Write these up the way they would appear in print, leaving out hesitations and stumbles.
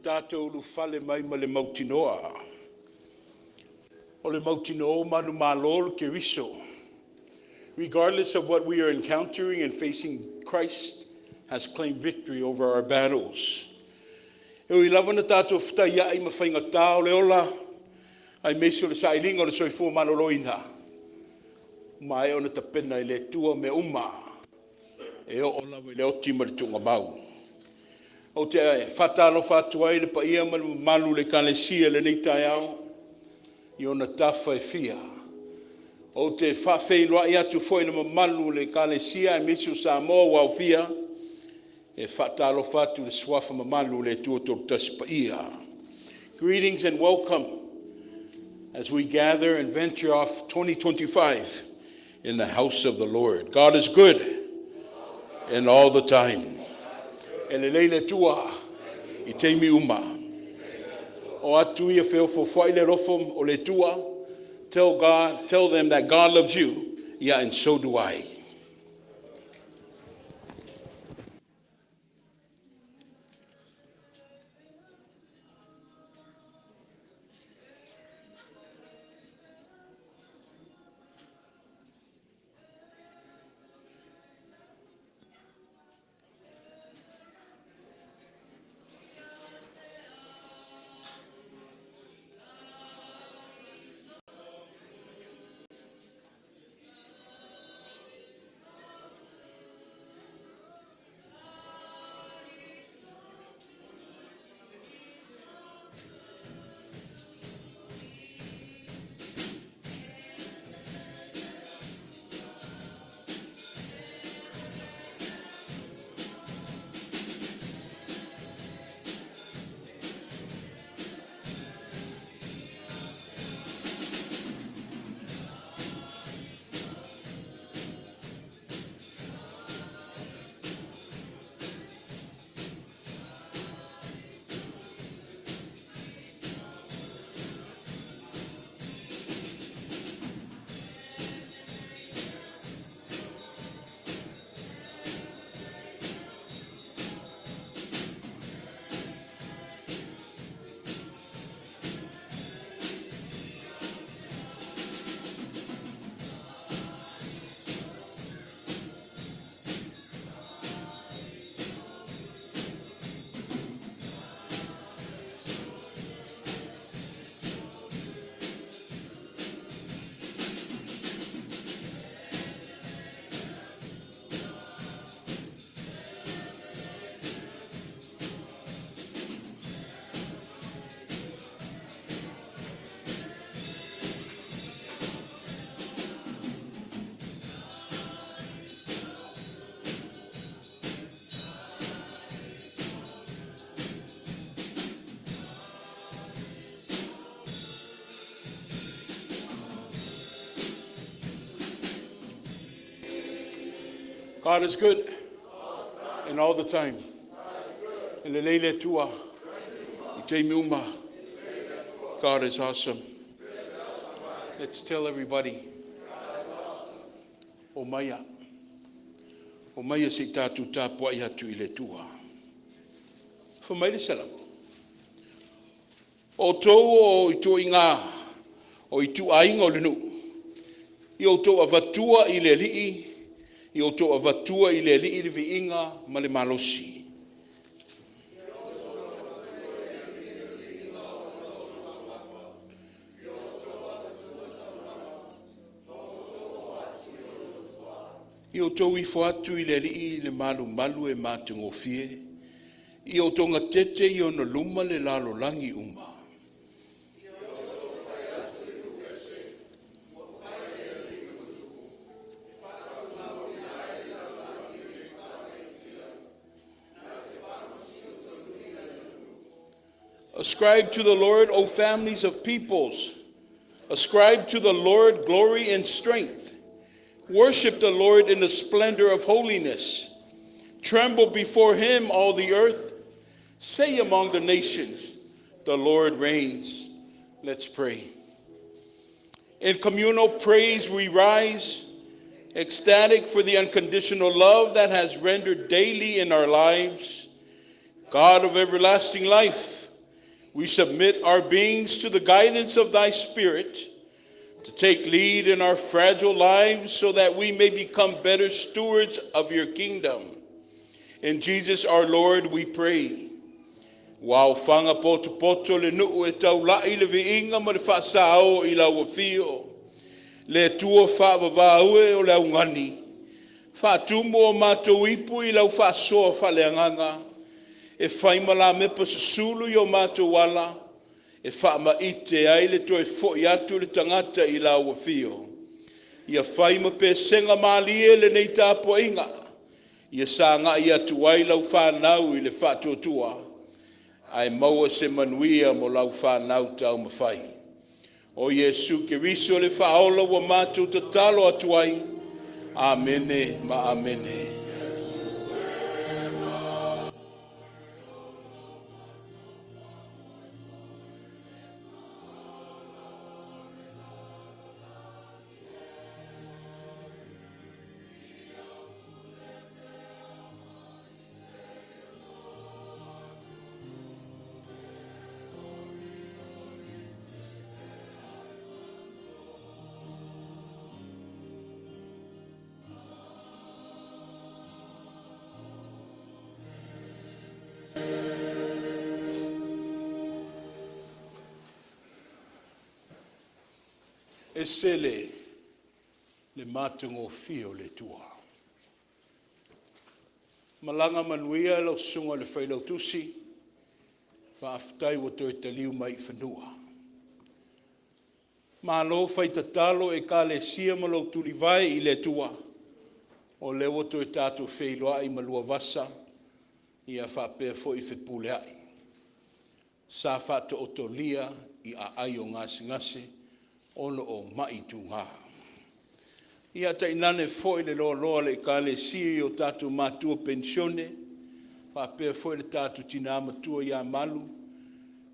tātou lu fale mai ma le mautinoa. O le mautinoa Manumalo Keriso. Regardless of what we are encountering and facing, Christ has claimed victory over our battles. E o ilawa na tātou whtaia ai mawhainga tāo leola, ai mesi o le sailinga o le soifua manoloina. Mai o na tapena I le tua me uma, e o lawa I le oti ma le tunga mau. O te whatalo whatua I le pa ia malu le kalesia le nei tai au, I ona tafa e fia. O te whawheiloa I atu foi na malu le kalesia e mesi o Samoa wau fia, e whatalo whatu le swafa mamalu le tua tō tasi pa ia. Greetings and welcome as we gather and venture off 2025 in the house of the Lord. God is good and all the time. E le leile tua I teimi uma. O atu ia wheo fwhai le rofo o le tua. Tell them that God loves you. Yeah, and so do I. God is good and all the time. E le leile tua I te miuma. God is awesome. Let's tell everybody. O maya. O maya se tātu tāpua I hatu I le tua. Whamaile salam. O tau o I tu inga. O I tu ainga o le nu. I o tau avatua I le li'i. I o tō avatua I le li'i le viinga ma le malosi. I o tō ifo atu I le li'i le malu e mātungofie. I o tō ngatete I ona luma le lalo langi uma. Ascribe to the Lord, O families of peoples. Ascribe to the Lord glory and strength. Worship the Lord in the splendor of holiness. Tremble before him, all the earth. Say among the nations, the Lord reigns. Let's pray. In communal praise we rise, ecstatic for the unconditional love that has rendered daily in our lives. God of everlasting life, We submit our beings to the guidance of thy Spirit to take lead in our fragile lives so that we may become better stewards of your kingdom. In Jesus our Lord we pray. Wow, fanga poto le nuu e tau lai le viinga ma le whaasao I lau wafio. Le tua whaavavaue o le aungani. Whaatumo o mātou ipu I lau whaasoa whaleanganga. E whaima la mepa susulu I o mātou wala. E whaama ite ai le toi fo atu le tangata I lau wafio. Ia whaima pe senga maalie le nei tāpo inga. Ia sanga ia tuai lau whanau I le whaatotua. Ai maua se manuia mo lau whanau tau mawhai. O Yesu Keriso le whaola wa mātou tatalo atuai. Amene ma amene. E sele le matungo fio le tua. Malanga manuia lau sunga le whailau tusi, whaaftai wa toi te liu mai whanua. Malo whai tatalo e ka le sia malau tuli vai I le tua, o lewa toi tātou whailoa I malua vasa, ia whapea fo I whepule ai. Sa whata otolia I a ai o ngasi ngasi, ono o mai tu ngā. Ia ta inane foi le loa le ka le si o tatu matua pensione, whapea foi le tatu tina matua ia malu,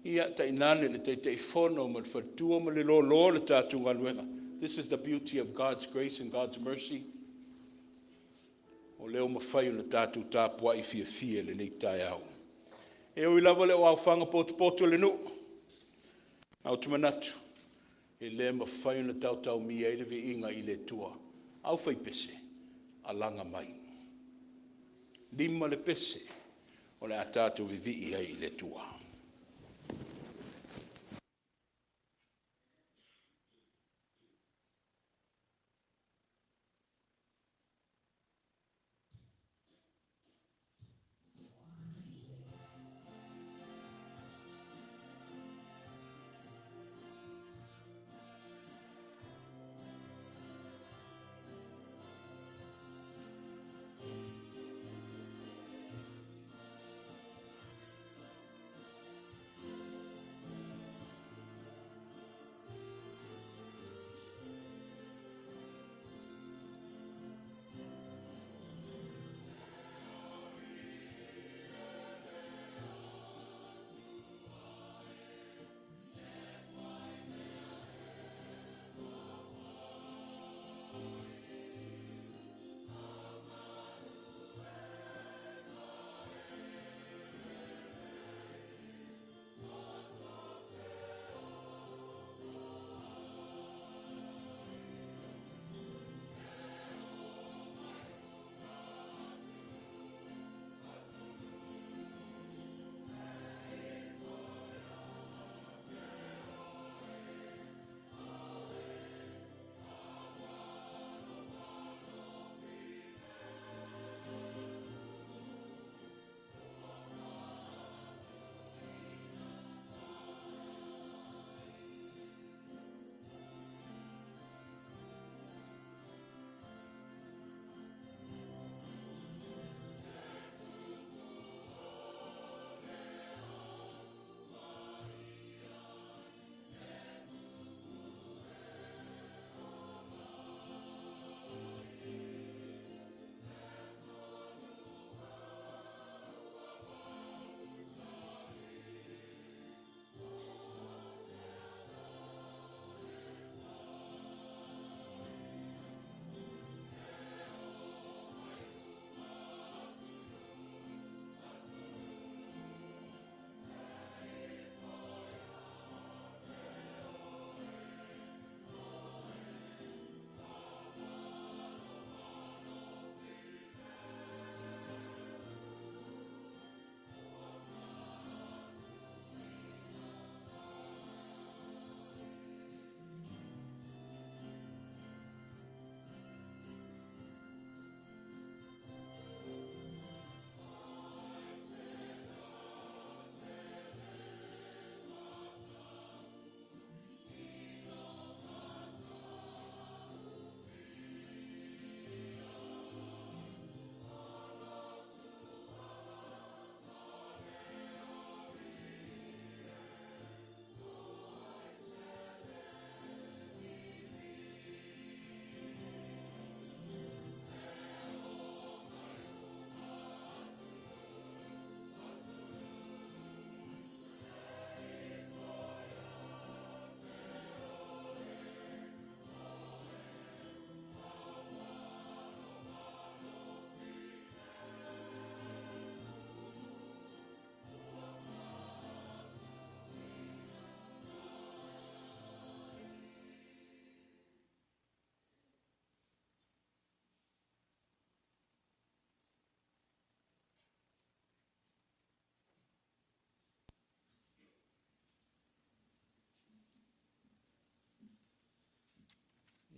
ia ta inane le te fono ma le whatua ma le loa le tatu nganuenga. This is the beauty of God's grace and God's mercy. O leo mawhai o le tatu tāpua I fia le nei tai au. E o ilawa le o au whanga poto le nu. Au tumanatu. E le mawhai na tau mi e le vi inga I le tua. Au whai pese, a langa mai. Lima le pese, o le atatu vivi I le tua.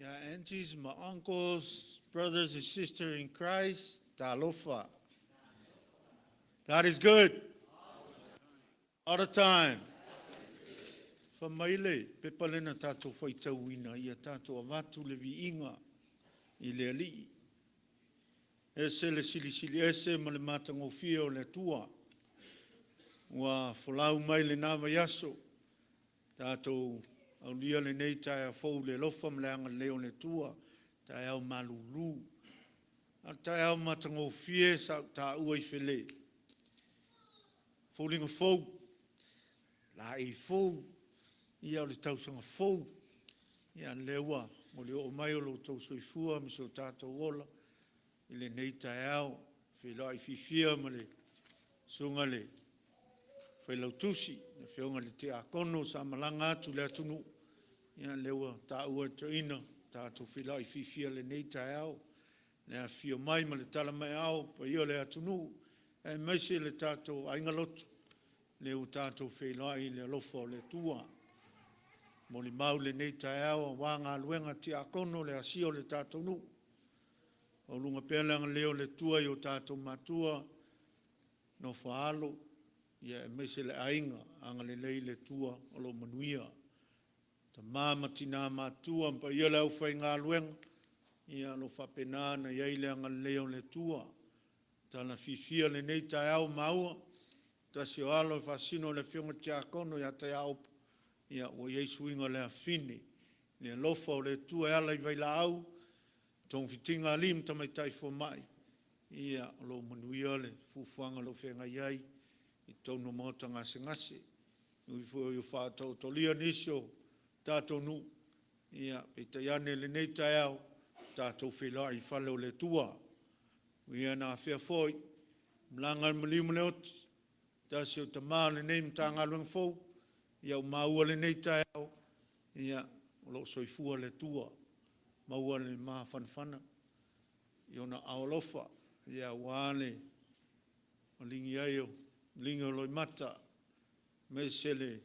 Yeah, aunties, my uncles, brothers and sisters in Christ, talofa. God is good all the time. Whamaile, pepalena tātou whaitauina, ia tātou avatu le viinga i le alii. Ese le sili ese ma le matangofia o le tua. Wa whalau mai le nama yaso. Tātou au lia le nei tae a fau le lofa mleanga leo le tua. Tae au malulu. A tae au matangofia sa ta ua i whele. Faulinga fau. La e fau. Ia o le tausanga fau. Ia lewa. Mo le o mai o lo tau soifua. Miso tātou ola. I le nei tae au. Whila i fifia ma le sunga le. Whilau tusi. Na whionga le te akono sa malanga atu le atunu. Ia lewa ta ua toina. Tātou whila i fifia le nei tae au. Le a fio mai ma le tala mai au. Pa ia le atunu. E maise le tātou ainga lotu. Le u tātou whila i le alofa o le tua. Mo li mau le nei tae au. Wanga luenga te akono le asio le tātou nu. O lunga pelanga leo le tua i o tātou matua. No whaalo. Ia e mese le ainga. Anga le lei le tua o lo manuia. Ta māma tina matua. Mpa ia le au whai ngā luenga. Ia lo whapenana. Ia ile anga leo le tua. Tana fifia le nei tae au maua. Ta si o alo e whasino le whionga te akono. Ia tae au. Ia o Yesu inga le afine. Le lofa o le tua e ala i vaila au. Tong fitinga alim tamai tai fo mai. Ia lo manuia le fufuanga lo whenga iai. I tono mota ngase. Ui fo yu whātau tolia niso. Tātou nu. Ia peita iane le nei tai au. Tātou whela i whale o le tua. Ia nā whea foi. Mlanga malimu le oti. Tāsi o tamā le nei mta ngā luang fau. Ia o maua le nei tai au. Ia o lo soifua le tua. Maua le maha whanawhana. Iona aolofa. Ia wāne. O lingi aio. Lingi o loi mata. Me sele.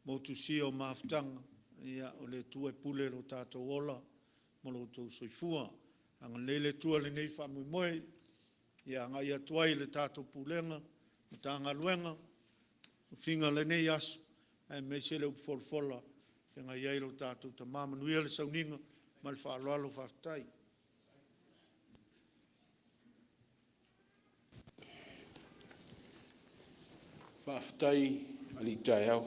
Motu sia o mahaftanga. Ia o le tua e pule lo tātou ola. Mo lo tau soifua. Anga lele tua le nei whamui moe. Ia ngai atuai le tātou pulenga. Mtanga luenga. Whinga le nei asu. E me sele u folfola. Whenga iai lo tātou ta mamanuia le sauninga. Mal whaaloalo whaftai. Whaftai ali tae au.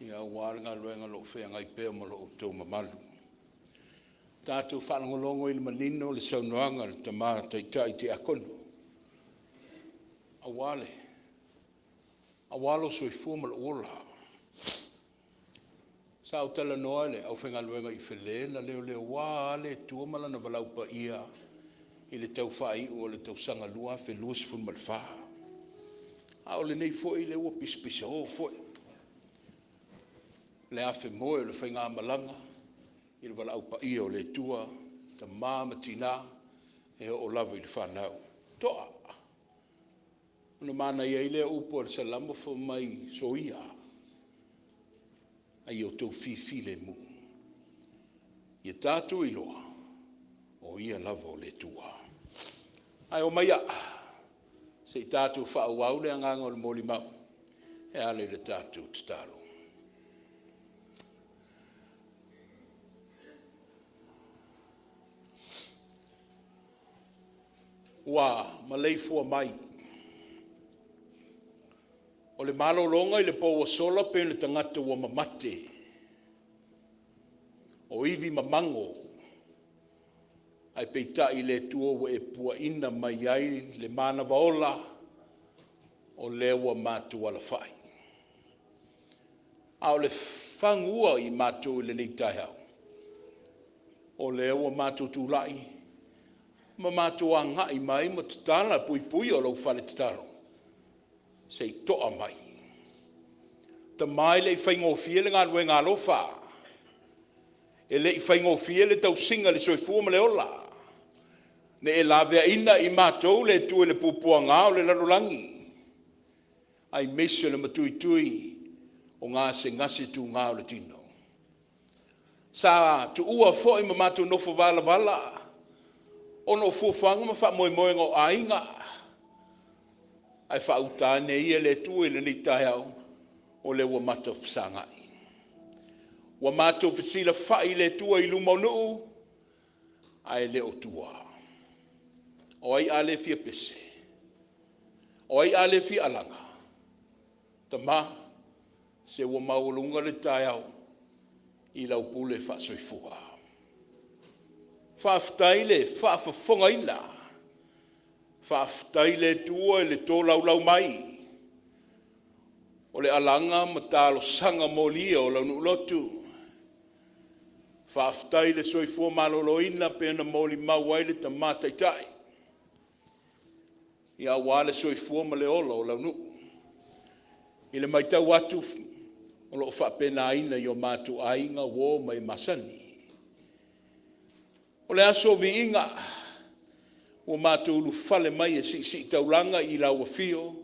Ia wāringa luenga lo whenga i pēo mo lo tau mamalu. Tātou whanangolongo i le manino le saunoanga le tamā taitai te akono. Awale. Awalo soifua ma le ola. Sa o tala noa le au whenga luenga i whele na leo wā le tua mala na walau pa ia i le tau whai o le tau sanga lua whelua si fun mal wha. A o le nei fo i le ua pispisa o fo. Le afe moe le whenga malanga i le walau pa ia o le tua ta māma tina e o lava i le whanau. Toa. Una mana ia i le upo le salamo fo mai so ia. Ai o tau fifi le mu. Ia tātou i loa. O ia lava o le tua. Ai o maia. Se i tātou whaauau le anganga o le moli mau. E ale le tātou tataro. Ua, malei fua mai. O le malolonga i le paua sola pe le tangata ua mamate. O iwi mamango. Ai peita i le tua wa e pua ina mai ai le mana vaola. O le ua matu ala fai. A o le fangua i matu i le neitai hau. O le ua matu tūlai. Ma matu anga i mai ma tatala pui pui o lau fale tataro. Sei toa mai. Ta mai le i whaingofie le ngā rue ngā lofa. E le i whaingofie le tau singa le soifua ma le ola. Ne e la vea ina i mātou le tue le pupua ngā o le larolangi. Ai mese le matui tui o ngā se ngase tu ngā o le tino. Sa tu ua fo ima matu nofo vala vala. Ono fuafanga ma wha moe moe ngō ainga. Ai wha utane ia le tu e le ni tai au o le ua mata whasangai. Ua mata whisila whai le tua i lumau ai le o tua. O ai ale fia pese. O ai ale fia alanga. Tama se ua maulunga le tai au i lau pule wha soifua. Whaaftai le whaafafonga ina. Whaaftai le tua i le tō lau mai. O le alanga ma tālo sanga molia o lau nulotu. Whaaftai le soifua malolo ina pēna moli mawai le tamataitai. Ia wale soifua ma le olo o lau nu. I le maitau atu o lo whaapena ina i o mātu ainga wō mai masani. O le aso vi inga, o mātu ulu whale mai e si taulanga i lau a fio,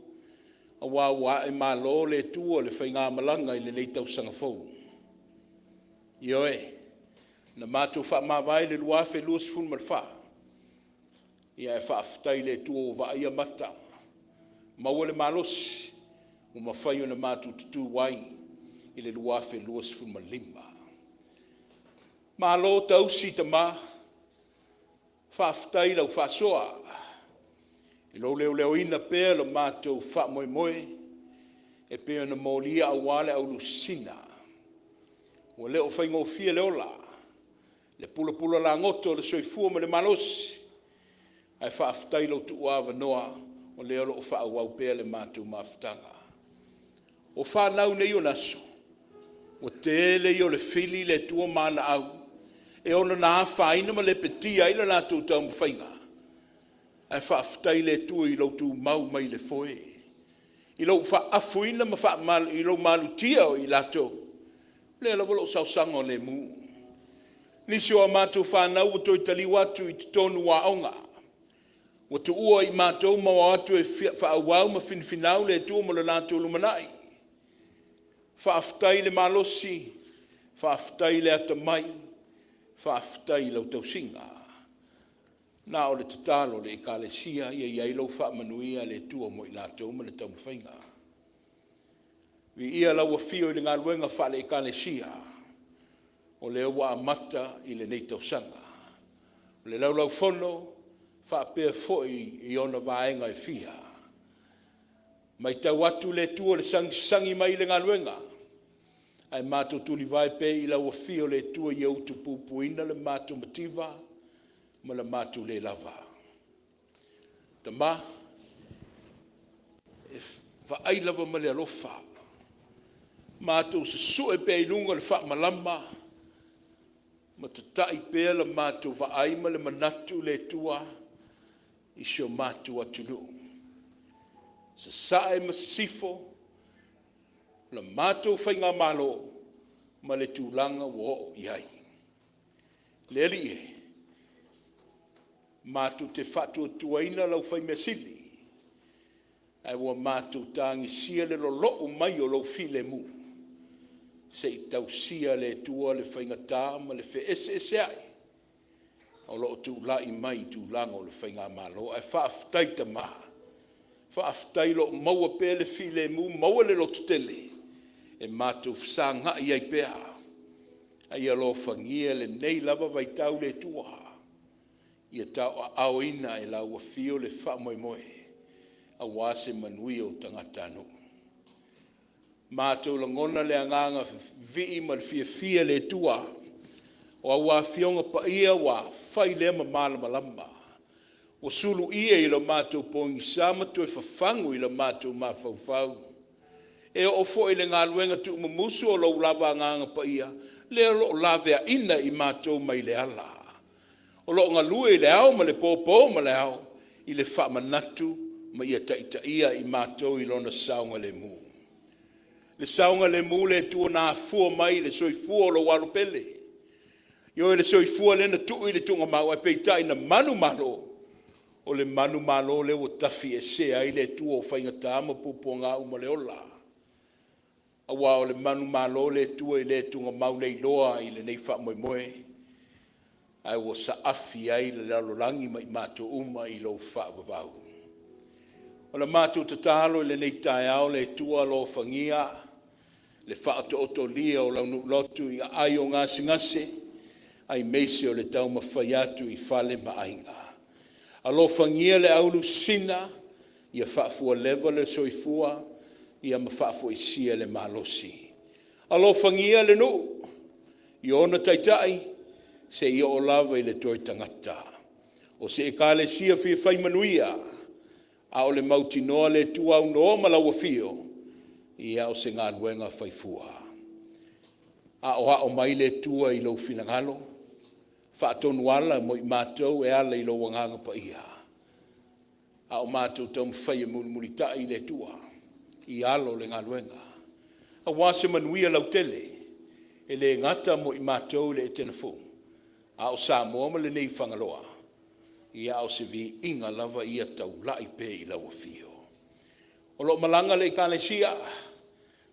a wā e mālo le tua le whainga malanga i le leitau sanga fau. Io e, na mātu wha mawai le luafe luas fun marwha. Ia e whaafutai le tua o wa ia mata. Maua le malosi, o mawhai o na mātu tutu wai i le luafe luas fun malima. Mālo tau si ta maa, whaafutai lau whaasoa. I lo leo ina pēr lo mātou wha moe moe, e pēr na mōlia au wale au lusina. O leo whaingo fia leola, le pula la ngoto le soifua ma le malosi, ai whaafutai lau tu uawa noa, o leo lo wha au au pēr le mātou mawhtanga. O whanau nei o naso, o tele i o le fili le tua mana au, e ona na whaina ma le petia ila nā tū tau mwhainga. Ai whaafutai le tua i lau tū mau mai le foe. I lau whaafuina ma whaamalu, i lau malu tia o i lato. Le la walo sausango le mu. Nisi o mātou whanau o toi tali watu i tonu wa onga. O tu ua i mātou ma watu e whaawau ma finfinau le tua ma le nātou lumanai. Whaafutai le malosi, whaafutai le atamai, whaafutai lau tausinga. Nā o le tatalo le ekalesia ia iai lau whaamanuia le tua mo i lātou ma le taumwhainga. Vi ia lau a fio i le ngā luenga wha le ekalesia o le ua amata i le nei tausanga. O le lau whono whaapea foi i ona vaenga e fia. Mai tau atu le tua le sangi mai le ngā luenga. Ai mātou tuli vai pe i lau a fio le tua i autu pupuina le mātou mativa, ma le mātou le lava. Tama, e whaai lava ma le alofa. Mātou se sue pe i lunga le wha malama, ma te tai pe le mātou whaai ma le manatu le tua, i sio mātou atunu. Se sae ma se sifo, la mātou whainga malo, ma le tūlanga wo iai. Leli e, mātou te whatu tuaina lau whai mea sili, ai wa mātou tāngi sia le lolo mai o lau file mu, se i tau sia le tua le whainga tā ma le whe ese ai, o lo tūlai mai tūlanga o le whainga malo, ai whaafutai ta maa, whaafutai lo maua pē le file mu, maua le lo tutele, e mātou whasanga i ai pēa. Ai alo whangia le nei lava vai tau le tua. Ia tau ao ina e lau a fio le wha moe moe. A wase manui o tangata anu. Mātou langona le anganga vii ma le fia le tua. O a wā fionga pa ia wā whai le ma malama lama. O sulu ia i lo mātou pongi sama tu e whawhangu i lo mātou mawhauwhau. E o fo i le ngā luenga tu mamusu o lau lava nganga pa ia, le o lo lavea ina i mātou mai le ala. O lo ngā lue i le au ma le pōpō ma le au, i le wha manatu ma ia taita ia i mātou i lona saunga le mu. Le saunga le mu le tua nā fua mai le soifua o lo walopele. Io le soifua le na tu i le tunga mau e peitai na Manumalo, o le Manumalo le o tafi e sea i le tua o whainga tāma pupo ngā uma le ola. Awa o le manumalo le tua I le tunga maulei loa I le nei wha moe moe. Ai o sa afi ai le lalolangi mai mātou uma I lo wha wawau. O le mātou tatalo I le nei tai au le tua lo whangia. Le wha to oto lia o launu lotu I ai o ngasi ngase. Ai meise o le tau mawhai atu I whale maainga. Alo whangia le aulu sina. Ia whaafua lewa le soifua. Ia mawhaafua I sia le malosi. Alo whangia le no. I ona taitai. Se ia o lava I le toi tangata. O se e ka le sia fia whai manuia. A o le mauti noa le tua au noa malawa fio. Ia o se ngā ruenga whaifua. A o mai le tua I lo finangalo. Whaatonu ala mo I mātou e ala I lo wanganga pa ia. A o mātou tau mwhai mulita I le tua. I alo le ngā ruenga. A wase manuia lau tele. E le ngata mo I mātou le Etena Fou. A o Samoa ma le nei whangaloa. Ia o se vi inga lava ia tau lai pe I lau fio. O lo malanga le kālesia.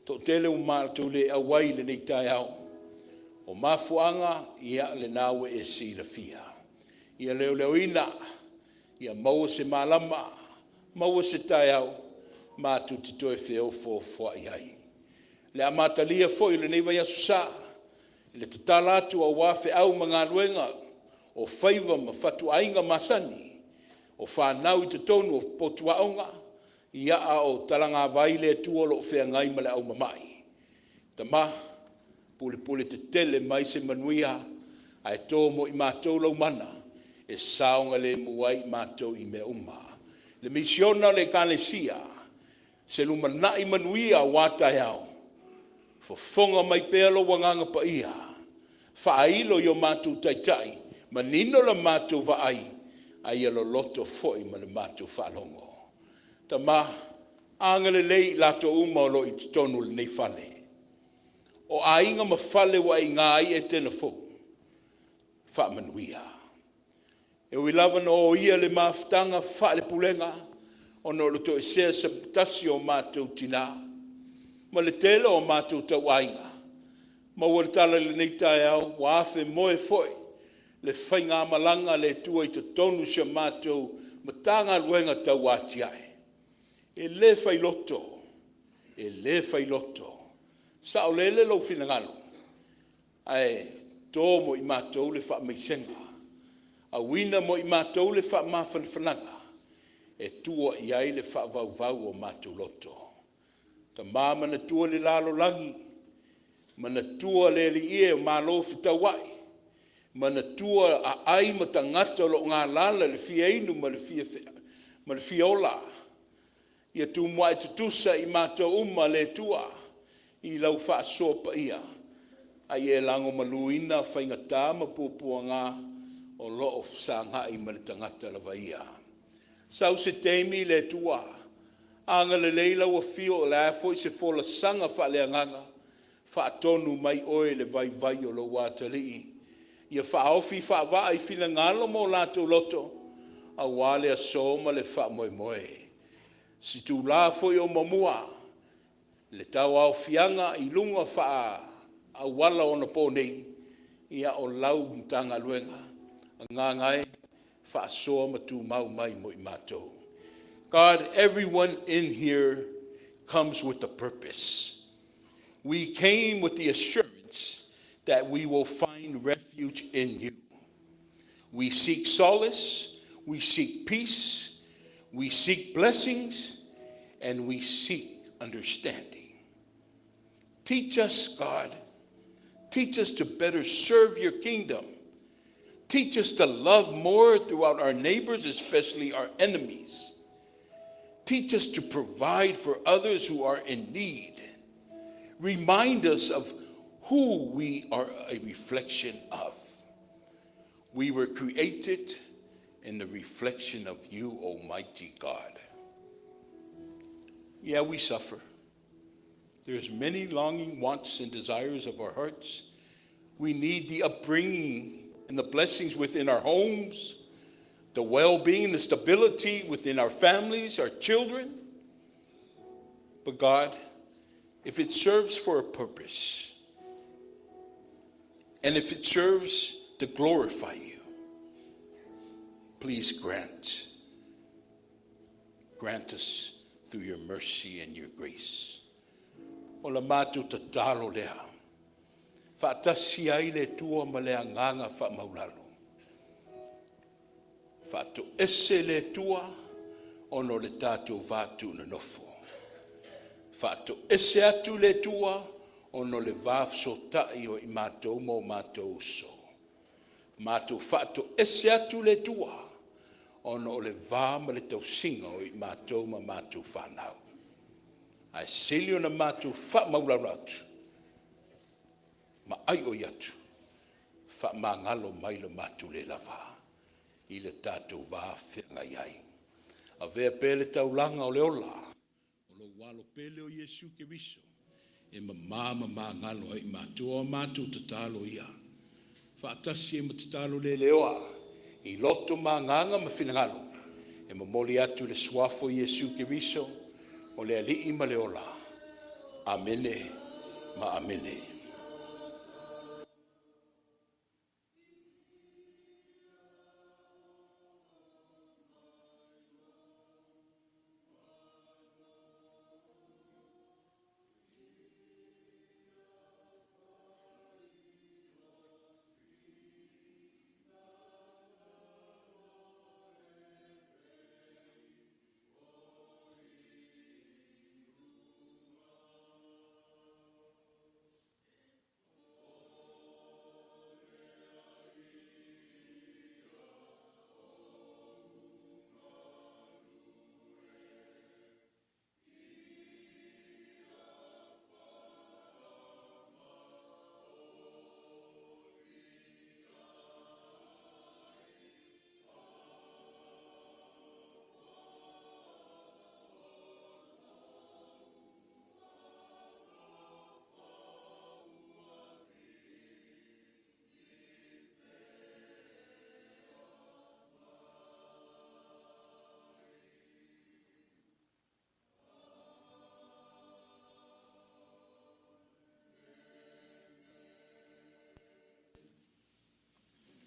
To tele o mātou le awai le nei tai au. O mafuanga ia le nawe e si la fia. Ia leo leo ina. Ia maua se malama. Maua se tai au. Mātou titoe feo fo ai. Le amatalia fo I le nei vai asusa. Le tatalatu a wafe au mga luenga. O whaiva ma whatu ainga masani. O whanau I te tonu o potua onga. Ia a o talanga vai le tuolo o whea ngai ma le au mamai. Tama. Pule te tele mai se manuia. Ai tō mo I mātou lau mana. E saonga le muai mātou I me uma. Le misiona le kālesia. Se lumana I manuia wātai au. Fofonga mai pēlo wanganga pa ia. Whailo yo mātou taitai. Manino la mātou vaai. Ai alo loto foi ma le mātou whalongo. Tama, angale lei lato uma o lo I tonu le nei whale. O ainga ma whale wa I ngai Etena Fou. Whamanuia. E ui lava no o ia le maftanga whale pulenga. O no lo to e sea sa tasi o mātou tina. Ma le tele o mātou tau ainga. Ma ua le tala le nei tai au, wafe moe foi. Le whainga malanga le tua I te tonu sia mātou. Ma tanga luenga tau atiai. E le whailoto. E le whailoto. Sa o lele lau finangalo. Ai, tō mo I mātou le wha meisenga. A wina mo I mātou le wha mawhanwhananga. E tua I ai le wha vau o mātou loto. Ta māma na tua le lalo langi. Mana tua le li ie o mālo fitawai. Mana tua a ai ma tangata lo ngā lala le fia inu ma le fia ola. Ia tu mua e tutusa I mātou uma le tua. I lau wha sopa ia. Ai e lango maluina whaingata ma pupua ngā o loo sanga I ma le tangata la ia. Sau se teimi le tua. Anga le leila wa fio o le afo I se fola sanga wha le anganga. Wha tonu mai oe le vai o lo watali. Ia wha ofi wha wa I fila ngalo mo lato loto. A wale a soma le wha moe moe. Si tu la fo I o mamua. Le tau au fianga I lunga wha a wala o na pōnei. Ia o lau mtanga luenga. Ngā ngai wha soa ma tu mau mai mo I mātou. God, everyone in here comes with a purpose. We came with the assurance that we will find refuge in you. We seek solace, we seek peace, we seek blessings, and we seek understanding. Teach us, God. Teach us to better serve your kingdom. Teach us to love more throughout our neighbors, especially our enemies. Teach us to provide for others who are in need. Remind us of who we are a reflection of. We were created in the reflection of you, Almighty God. Yeah, we suffer. There's many longing, wants, and desires of our hearts. We need the upbringing and the blessings within our homes, the well-being, the stability within our families, our children. But God, if it serves for a purpose, and if it serves to glorify you, please grant us through your mercy and your grace. O la mātou tatalo lea, whaatasi ai le tua ma le anganga whaamaulalo. Whaato ese le tua ono le tātou vātu na nofo. Whaato ese atu le tua ono le vāfso tai o i mātou mo mātou so. Mātou whaato ese atu le tua ono le vā ma le tausinga o i mātou ma mātou whanau. Ai selio na mātou whaamaularatu. Ma ai o yatu, whaamangalo mai le mātou le lava. I le tātou vā whenga iai. A vea pēle taulanga o le ola. O lo walo pēle o Yesu Keriso. E ma ngalo ai mātou o mātou tatalo ia. Whaatasi e ma tatalo le leoa. I loto ma nganga ma whinangalo. E ma moli atu le swafo Yesu Keriso. O le alii ma le ola. Amene ma amene.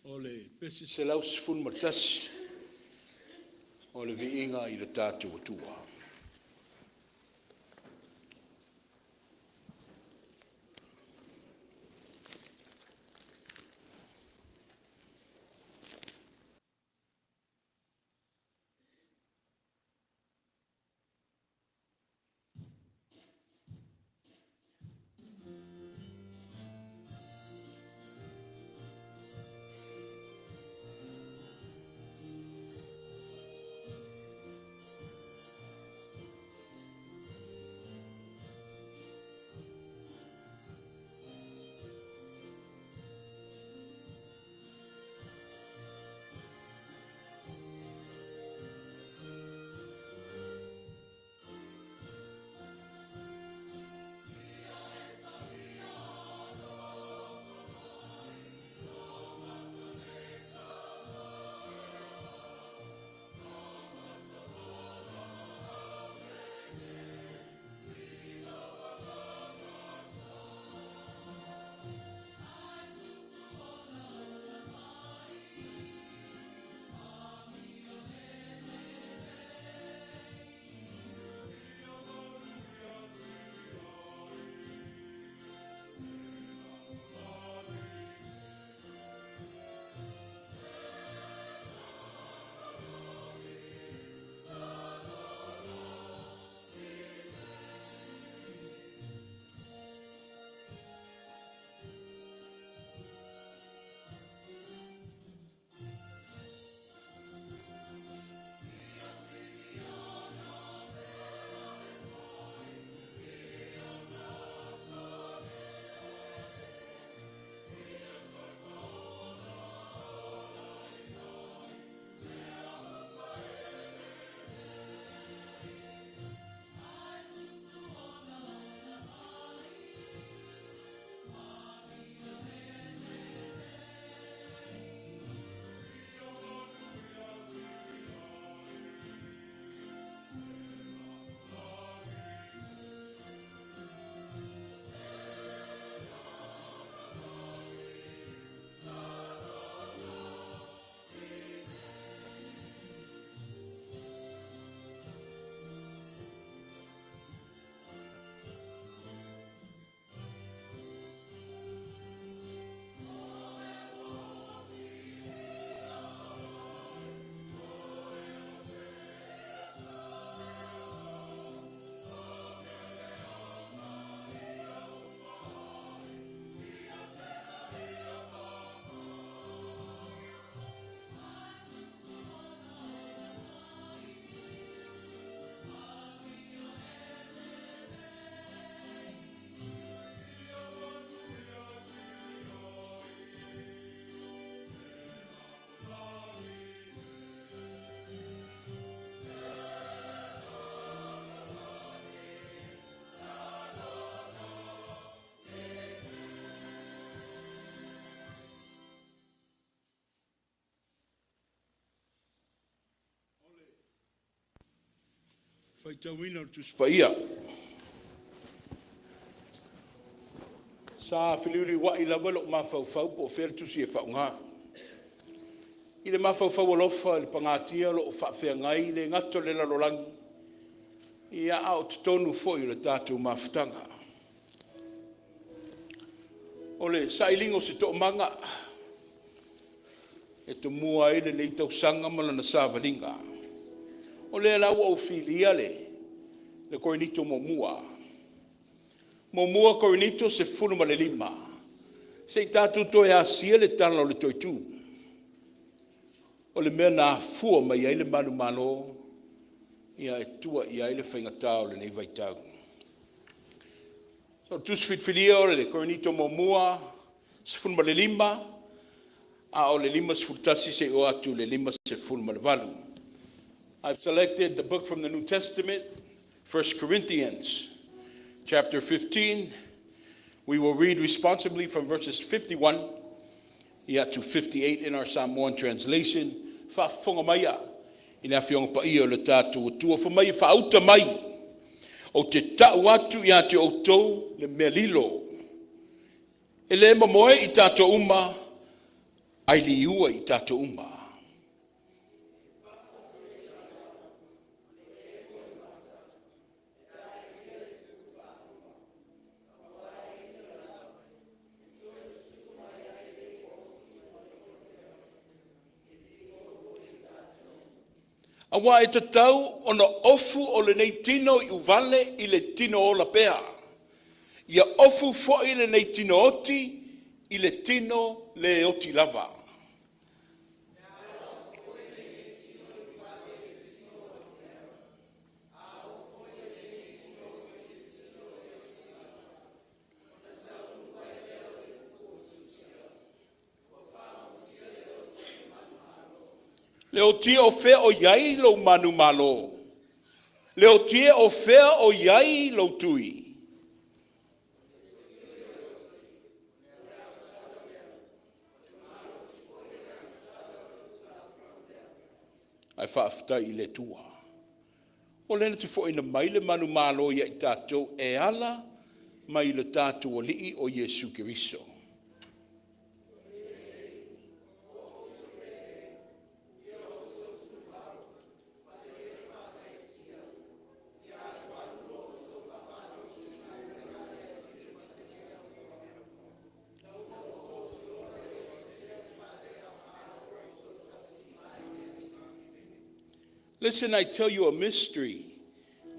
O le pesi se lau sifun matasi, o le viinga i le tātou atua. Faitawina tu spaia. Sa filiuri wa ila walo mafau po fer tu si fa nga. Ile mafau lofa le pangatia lo fa fe ngai le ngato le la lolangi. Ia out tonu fo ile tatu maftanga. Ole sailingo se to manga. E to mua ile le tau sanga mala na savalinga. Ole la wa filia le koinito momua. Momua koinito se funu malelima. Se tatu to ya siele tala le toitu. Ole mena fu mai ile manumalo. Ia e tua ia ile whaingatau le nei vaitau. So tus fit filia o le koinito momua se funu malelima. A o le lima se futasi se o atu le lima se funu malevalu. I've selected the book from the New Testament, 1 Corinthians, chapter 15. We will read responsibly from verses 51 to 58 in our Samoan translation. Fa fonga maya ina fiong pa iyo le tatu tua fa mai fa auta mai o te tau atu ia te outou le melilo. Ele moe I tato uma ai liua I tato uma. Awa e tatau ona ofu o le nei tino I uvale I le tino o la pea. Ia ofu fo I le nei tino oti I le tino le oti lava. Leo tia o fea o iai lo manumalo. Leo tia o fea o iai lo tui. Ai whaafta I le tua. O lena te fo ina mai le manumalo ia I tātou e ala mai le tātou o lii o Yesu Keriso. Listen, I tell you a mystery.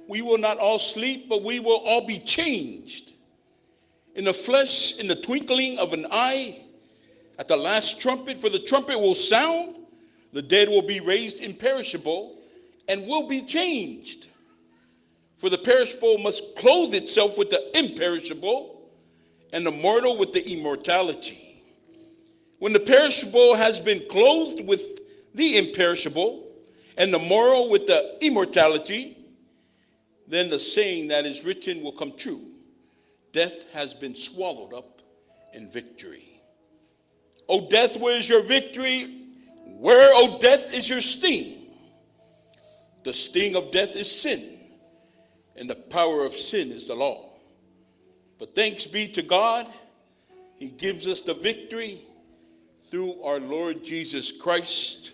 We will not all sleep, but we will all be changed. In the flesh, in the twinkling of an eye, at the last trumpet, for the trumpet will sound, the dead will be raised imperishable, and will be changed. For the perishable must clothe itself with the imperishable, and the mortal with the immortality. When the perishable has been clothed with the imperishable, and the mortal with the immortality, then the saying that is written will come true. Death has been swallowed up in victory. O death, where is your victory? Where, O death, is your sting? The sting of death is sin, and the power of sin is the law. But thanks be to God, He gives us the victory through our Lord Jesus Christ.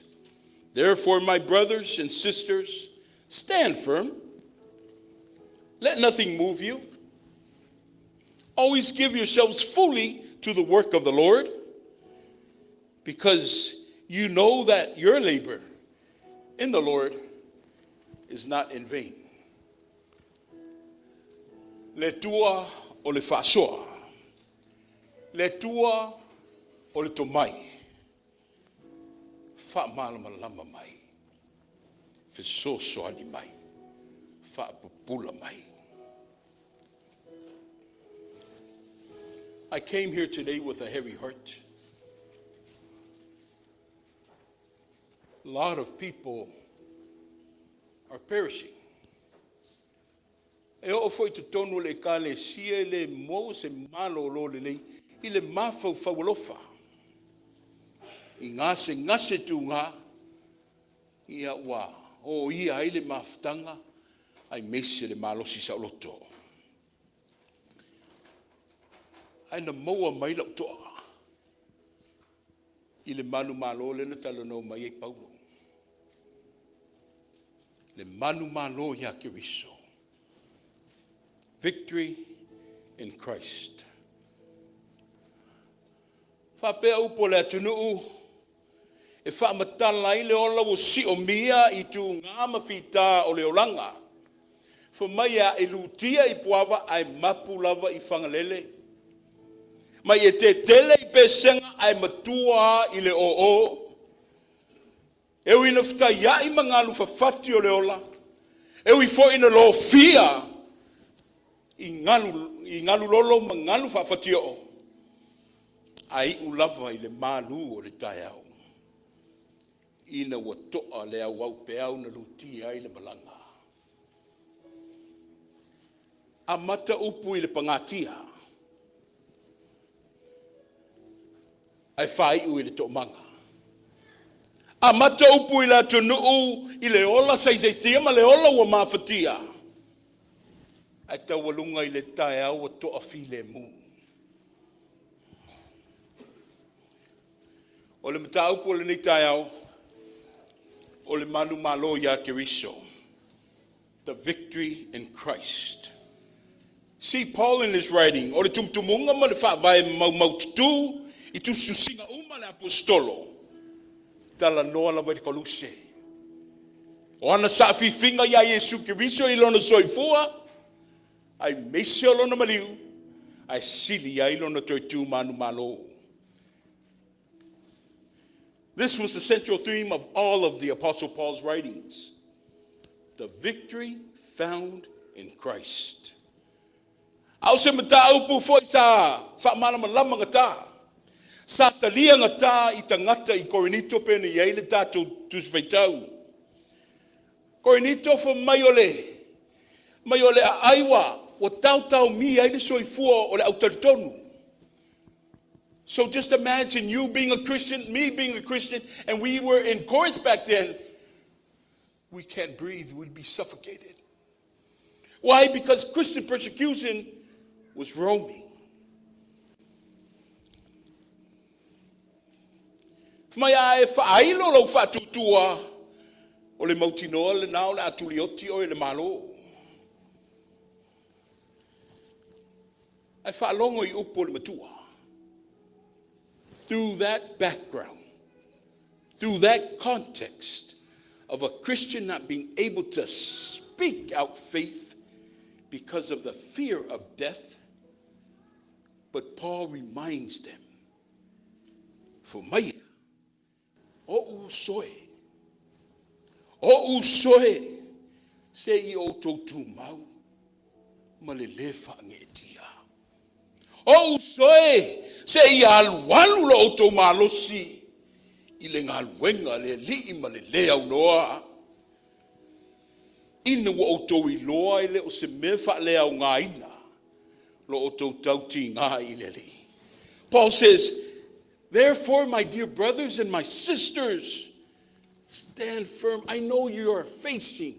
Therefore, my brothers and sisters, stand firm. Let nothing move you. Always give yourselves fully to the work of the Lord, because you know that your labor in the Lord is not in vain. Le tua o le fasoa. Le tua o le tomai. Fa malama mai. Feso soani mai. Fa popula mai. I came here today with a heavy heart. A lot of people are perishing. E o foi te tonu le kale sie le mo se malo lo le I le mafau faulofa. I ngase tu ngā, ia ua, o ia ile maftanga, ai mese le malosi sa loto. Ai na maua mai lau toa. I le Manumalo le na talano mai e Paulo. Le Manumalo ya Keriso. Victory in Christ. Whapea upo le atunuu. E whaamatala i le ola o si o mia I tu ngā mawhita o le olanga. Whamaya e lutia I puava ai mapu lava I whangalele. Mai e te tele I pesenga ai matua I le o. Ewi ina fta ia I mangalu whawhati o le ola. Ewi fo ina lo fia I ngalu lolo mangalu whawhati o. Ai ulava I le malu o le taiao. Ina watoa le au peau na lutia I le malanga. Amata upu I le pangatia. Ai whai ui le tomanga. Amata upu I le atunuu I le ola saizaitia ma le ola ua mawhatia. Ai tawalunga I le taiao wa toa file mu. O le mata upu o le ni taiao. O le Manumalo ya Keriso. The victory in Christ. See Paul in his writing. O le tumtumunga ma le whaavai maututu. I tu susinga uma le apostolo. Tala noa la vai koluse. O ana sa fifinga ya Yesu Keriso I lona soifua. Ai mese o lona maliu. Ai sili ai lona toitu Manumalo. This was the central theme of all of the Apostle Paul's writings. The victory found in Christ. Au se mata upu foi sa whamana malama ngata. Sa talia ngata I tangata I Korinito pene iaile tātou tuswhaitau. Korinito fo maiole. Maiole a aiwa o tautau mi aile soifua o le autartonu. So just imagine you being a Christian, me being a Christian, and we were in Corinth back then. We can't breathe, we'd be suffocated. Why? Because Christian persecution was roaming. Mai ai whaailo lau whatutua o le mautinoa le nao le atulioti o le malo. Ai whaalongo I upo le matua. Through that background, through that context of a Christian not being able to speak out faith because of the fear of death, but Paul reminds them, for maya, o usoe, se I o tautu mau, malele whaangetia. O usoe, se I alualu la o tau malosi, I le ngaluenga le li ma le lea unoa. Ina wa o tau I loa I le o se mefa lea o ngaina, lo o tau tauti ngā I le li. Paul says, therefore, my dear brothers and my sisters, stand firm. I know you are facing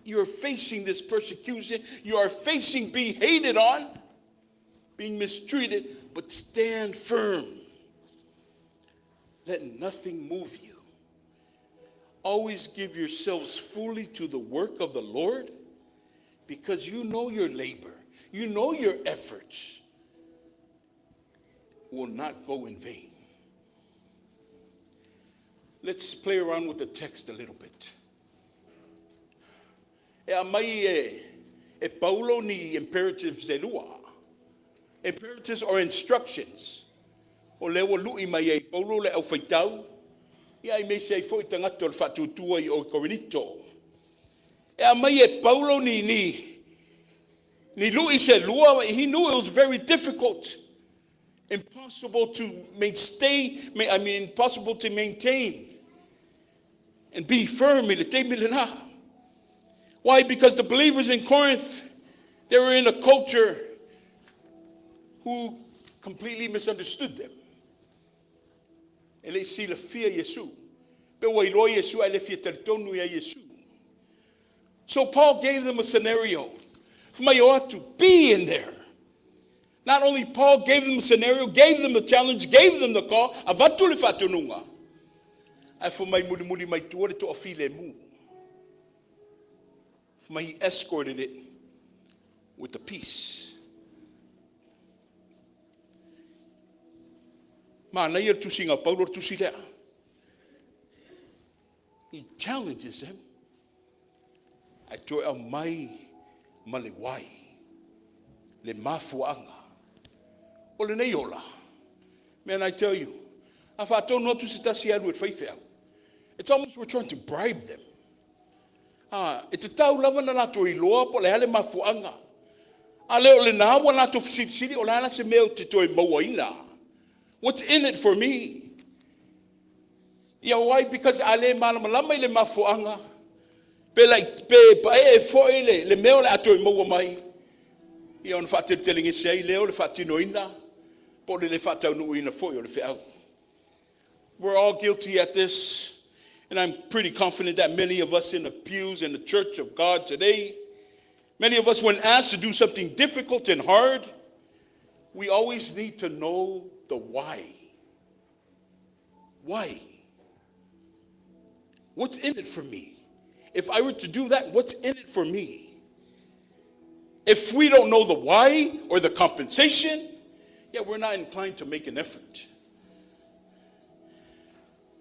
this persecution. You are facing being hated on, being mistreated, but stand firm. Let nothing move you. Always give yourselves fully to the work of the Lord, because you know your labor, you know your efforts will not go in vain. Let's play around with the text a little bit. E amai e Paulo ni imperatives e lua. Imperatives are instructions. O lewa lui mai e Paulo le au whaitau. Ia I me se foi tangata o whatutua I o Korinito. E amai e Paulo ni lui se lua. He knew it was very difficult. Impossible to impossible to maintain and be firm. Why? Because the believers in Corinth, they were in a culture who completely misunderstood them. Ele si le fia Yesu. Pe wa ilo Yesu ele fia tertonu ya Yesu. So Paul gave them a scenario. You ought to be in there. Not only Paul gave them a scenario, gave them the challenge, gave them the call. Avatule fatununga. I for my muli my tuore to afile mu. He escorted it with the peace. He challenges them. I told him, "Mai malewai le mafuanga ole neyola." Man, I tell you, if I don't know to sit aside with faith, it's almost we're trying to bribe them. It's a tau lava na nato iloa po le hale mafuanga. Ale ole na wa nato siri ole na se meo te toi mawaina. What's in it for me? Yeah, why? Because ale malama le mafuanga. Pe like pe e foi le meo le ato mawa mai. Ia on fa te telingi sei leo le fatino ina. Po le fatau no ina foi o le fe au. We're all guilty at this. And I'm pretty confident that many of us in the pews in the church of God today, many of us when asked to do something difficult and hard, we always need to know the why. Why? What's in it for me? If I were to do that, what's in it for me? If we don't know the why or the compensation, yeah, we're not inclined to make an effort.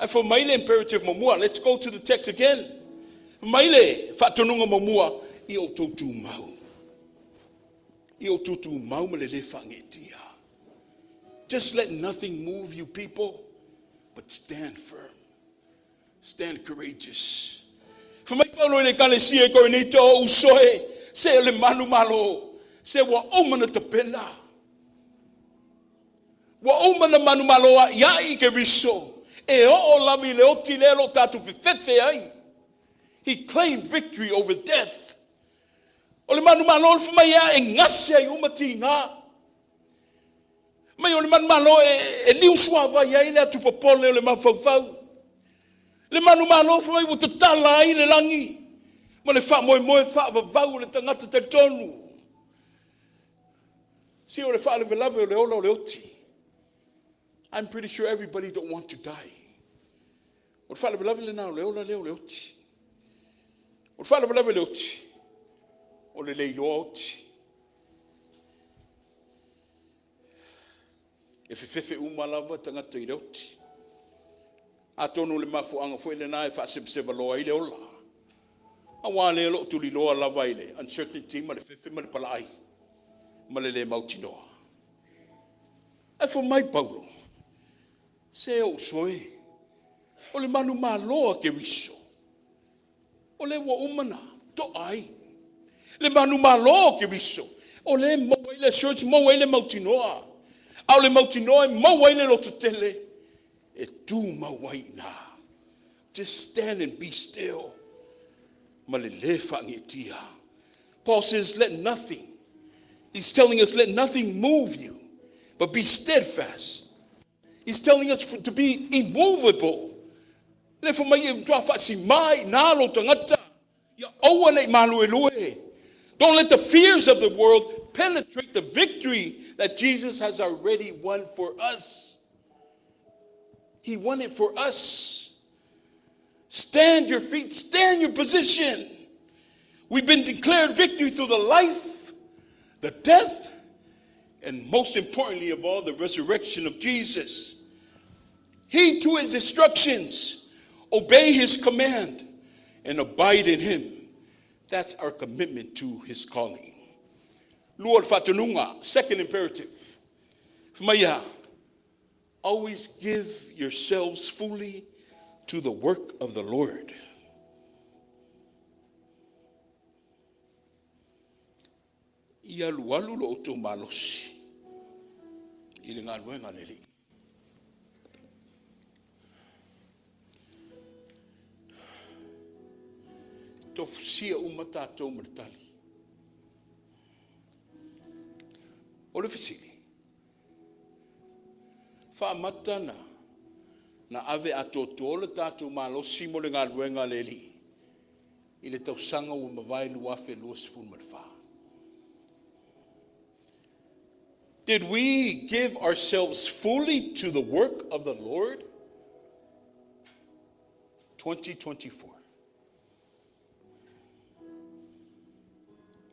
And for maile imperative mamua, let's go to the text again. Maile fatonunga mamua I o tutu mau. I o tutu mau malele fangetia. Just let nothing move you, people, but stand firm. Stand courageous. For my paulo le kalesia ko ni to usoe se le manumalo se wa omana tapena. Wa omana manumalo ya I Keriso. He claimed victory over death. Ole manumalo for maya engasia yumatinga. May ole manumalo e liuswa ya ile tu popole le mafafau. Le manumalo for my utala ile langi. Mole fa mo fa vau le tangata te tonu. Si ole fa le velave le ola le oti. I'm pretty sure everybody don't want to die. What father beloved now, leola leoti. What father beloved leoti. Or le leoti. If fefe umalava tangata leoti. Atonu le mafu anga foi le na e fa sebseva loa ile ola. Awa le lo tuli loa lava ile. Uncertainty ma le fefe ma le palai. Ma le mautinoa. E for my Paulo. Se o soe, o le manumalo a Keriso, o le wa umana, to ai. Le manumalo a Keriso, o le mawele church, mawele mautinoa. Au le mautinoa, mawele lotutele, e tu mawaina. Just stand and be still. Malele fangetia. Paul says, let nothing, he's telling us, let nothing move you, but be steadfast. He's telling us to be immovable. Don't let the fears of the world penetrate the victory that Jesus has already won for us. He won it for us. Stand your feet, stand your position. We've been declared victory through the life, the death, and most importantly of all, the resurrection of Jesus. Heed to his instructions, obey his command, and abide in him. That's our commitment to his calling. Lord Fatanunga, second imperative. Maya, always give yourselves fully to the work of the Lord. Ialualu lo to malos. Ilingan wengaleli. Tofsia umata to mertali. Ole fisili. Fa matana na ave atoto le tatu malo simo le ngalwenga leli. I le tausanga ua mawai lua fe luas fun malfa. Did we give ourselves fully to the work of the Lord? 2024.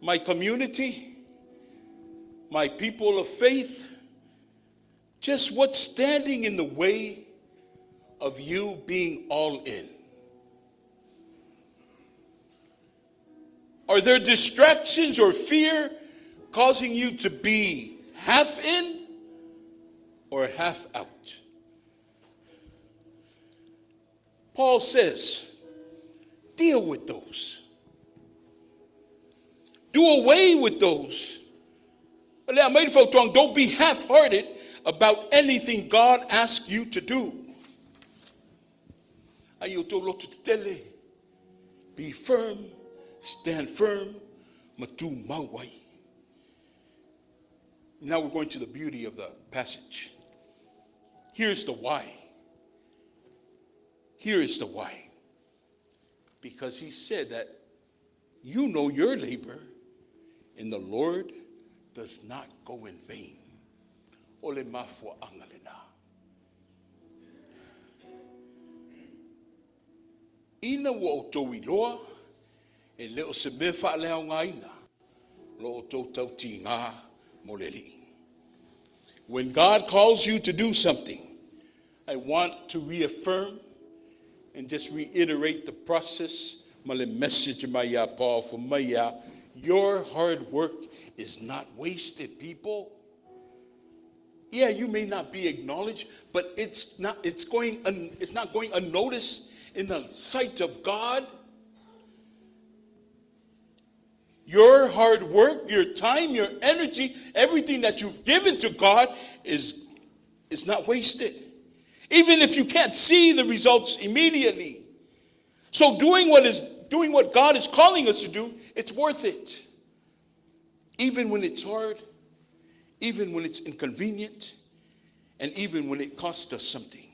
My community, my people of faith, just what's standing in the way of you being all in? Are there distractions or fear causing you to be half in or half out? Paul says, deal with those. Do away with those. Don't be half-hearted about anything God asks you to do. Be firm, stand firm. Now we're going to the beauty of the passage. Here's the why. Here is the why. Because he said that you know your labor in the Lord does not go in vain. Ole mafua angalena. Ina wa oto iloa e leo se me fa leo ngaina lo oto tau tinga moleli. When God calls you to do something, I want to reaffirm and just reiterate the process. Male message maya Paul for maya. Your hard work is not wasted, people. Yeah, you may not be acknowledged, but it's not going unnoticed in the sight of God. Your hard work, your time, your energy, everything that you've given to God is not wasted. Even if you can't see the results immediately. So doing what God is calling us to do, it's worth it. Even when it's hard, even when it's inconvenient, and even when it costs us something.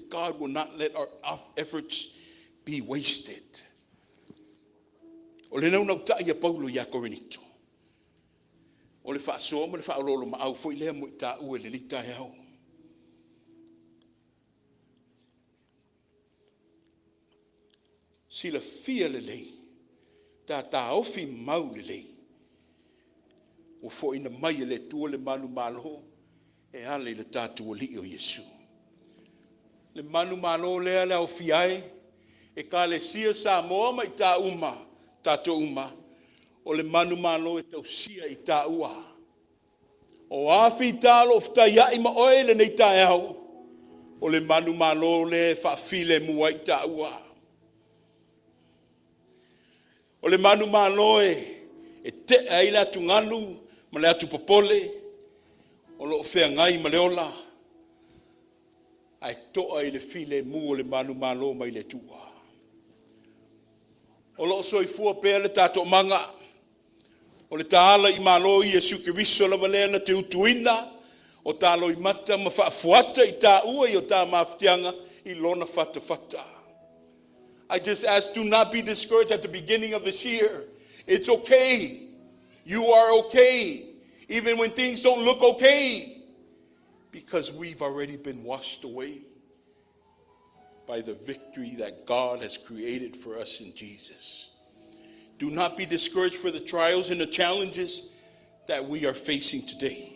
God will not let our efforts be wasted. Sila fia lelei, ta ofi mau lelei. O fo ina mai le tua le manumalo, e ale le tatu o li o Yesu. Le manumalo le ale o fiai, e ka le sia Samoa mai ta uma, tato uma. O le manumalo e tau sia i ta ua. O afi talo of ta ia ima oe le nei ta eau. O le manumalo le fa file mua i ta ua. O le manumalo e te aila tunganu, ma le atu popole, o lo fea ngai ma le ola. Ai toa i le file mu o le manumalo mai le tua. O lo soifua pea le tato manga, o le taala i malo i Yesu Keriso la valena te utuina, o talo i mata ma whaafuata i tā ua i o tā mawhitianga i lona whatawhata. I just ask, do not be discouraged at the beginning of this year. It's okay. You are okay. Even when things don't look okay. Because we've already been washed away by the victory that God has created for us in Jesus. Do not be discouraged for the trials and the challenges that we are facing today.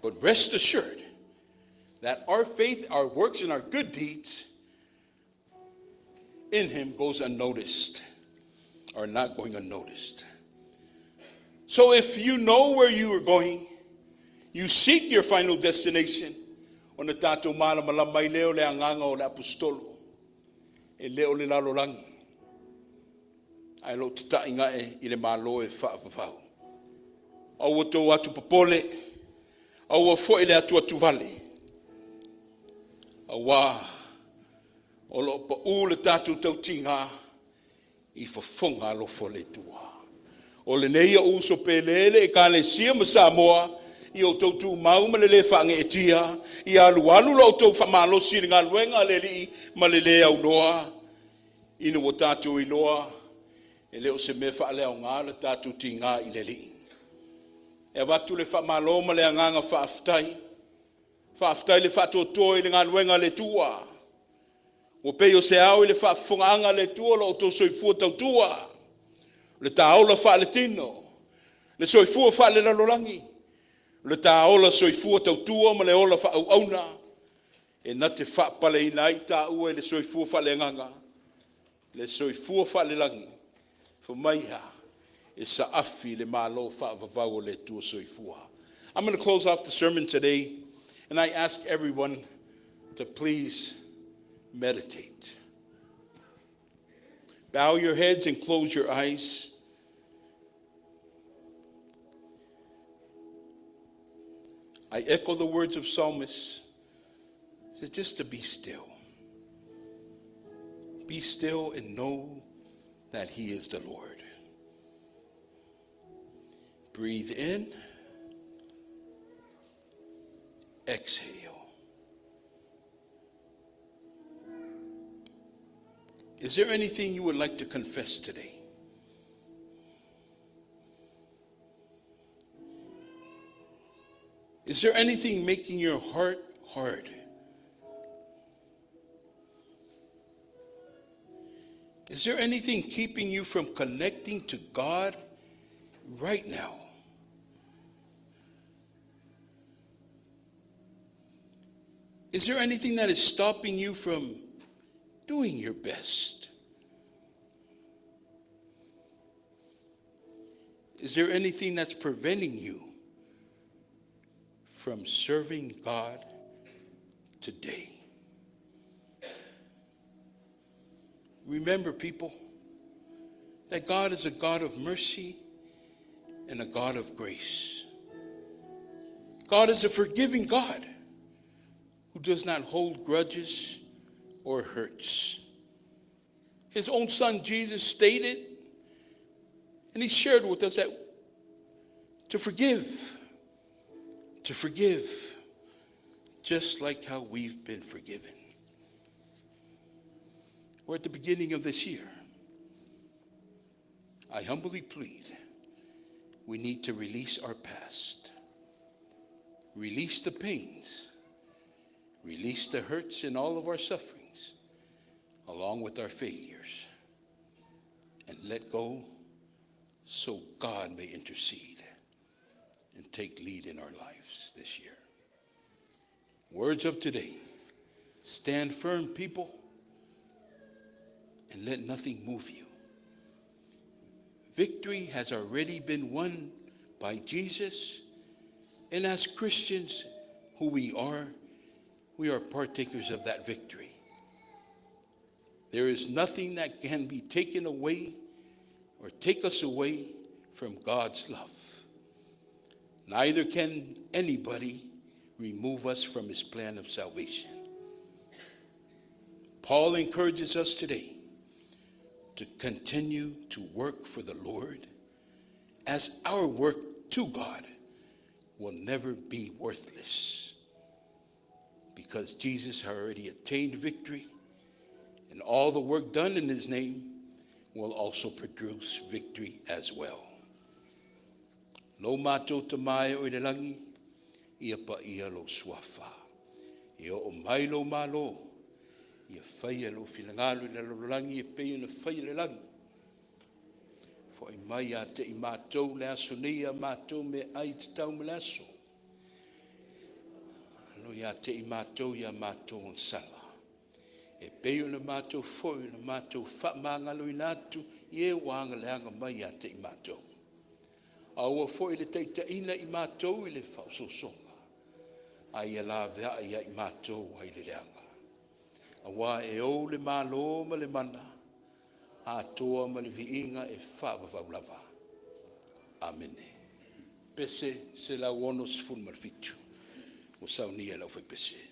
But rest assured that our faith, our works, and our good deeds in him goes unnoticed, are not going unnoticed. So if you know where you are going, you seek your final destination. On the tato mala malamai leo le anganga o le apostolo. E leo le lalorangi. Ai lo tita inga e ile malo e whaafafau. Au ato atu popole. Au a fo ile atu atu vale. Awa. O lo pa u le tatu tautinga. I fafonga lo fo le tua. O le neia u so pelele e ka le sia ma Samoa. I o tautu mau ma le le whange e tia. I alu lo tau whamalo si ngā luenga le li ma le le au noa. ina o tātou iloa, e leo se me wha leo ngā le tātou ti ngā i le li. E watu le wha maloma le anganga wha aftai le wha tōtoi le ngā luenga le tua. O peo se au i le wha whungaanga le tua lo tō soifua tau tua. Le tāola wha le tino, le soifua wha le lalolangi, le tāola soifua tau tua ma le ola wha au auna, e na te wha pale inai tā ua le soifua wha le nganga, le soifua wha le langi, whamaiha, e sa afi le malo wha vavau le tua soifua. I'm going to close off the sermon today, and I ask everyone to please meditate. Bow your heads and close your eyes. I echo the words of psalmist, says just to be still. Be still and know that he is the Lord. Breathe in, exhale. Is there anything you would like to confess today? Is there anything making your heart hard? Is there anything keeping you from connecting to God right now? Is there anything that is stopping you from doing your best? Is there anything that's preventing you from serving God today? Remember, people, that God is a God of mercy and a God of grace. God is a forgiving God who does not hold grudges or hurts. His own son Jesus stated, and he shared with us, that to forgive, just like how we've been forgiven. We're at the beginning of this year. I humbly plead, we need to release our past, release the pains, release the hurts and all of our sufferings, along with our failures, and let go so God may intercede and take lead in our lives this year. Words of today: stand firm, people, and let nothing move you. Victory has already been won by Jesus, and as Christians who we are partakers of that victory. There is nothing that can be taken away or take us away from God's love. Neither can anybody remove us from his plan of salvation. Paul encourages us today to continue to work for the Lord, as our work to God will never be worthless, because Jesus already attained victory, and all the work done in his name will also produce victory as well. Lo mātou te mai o irelangi, ia pa ia lo suafa. Ia o mai lo malo, ia whaia lo whilangalu le lorangi, ia pei na whaia le langi. Fo i mai a te i mātou le aso nei a mātou me ai te tau me le aso. Lo ia te i mātou ia mātou on sala. E pei na mātou foi na mātou wha māngalo i nātu, ie wanga le anga mai a te i mātou. Aua foi le teita ina i mātou i le whausosonga. Ai la vea ia i mātou ai le leanga. Awa e o le malo ma le mana, a toa ma le viinga e whaavavaulava. Amene. Pese se la wono se fun marfitu. O saunia lau fai pese.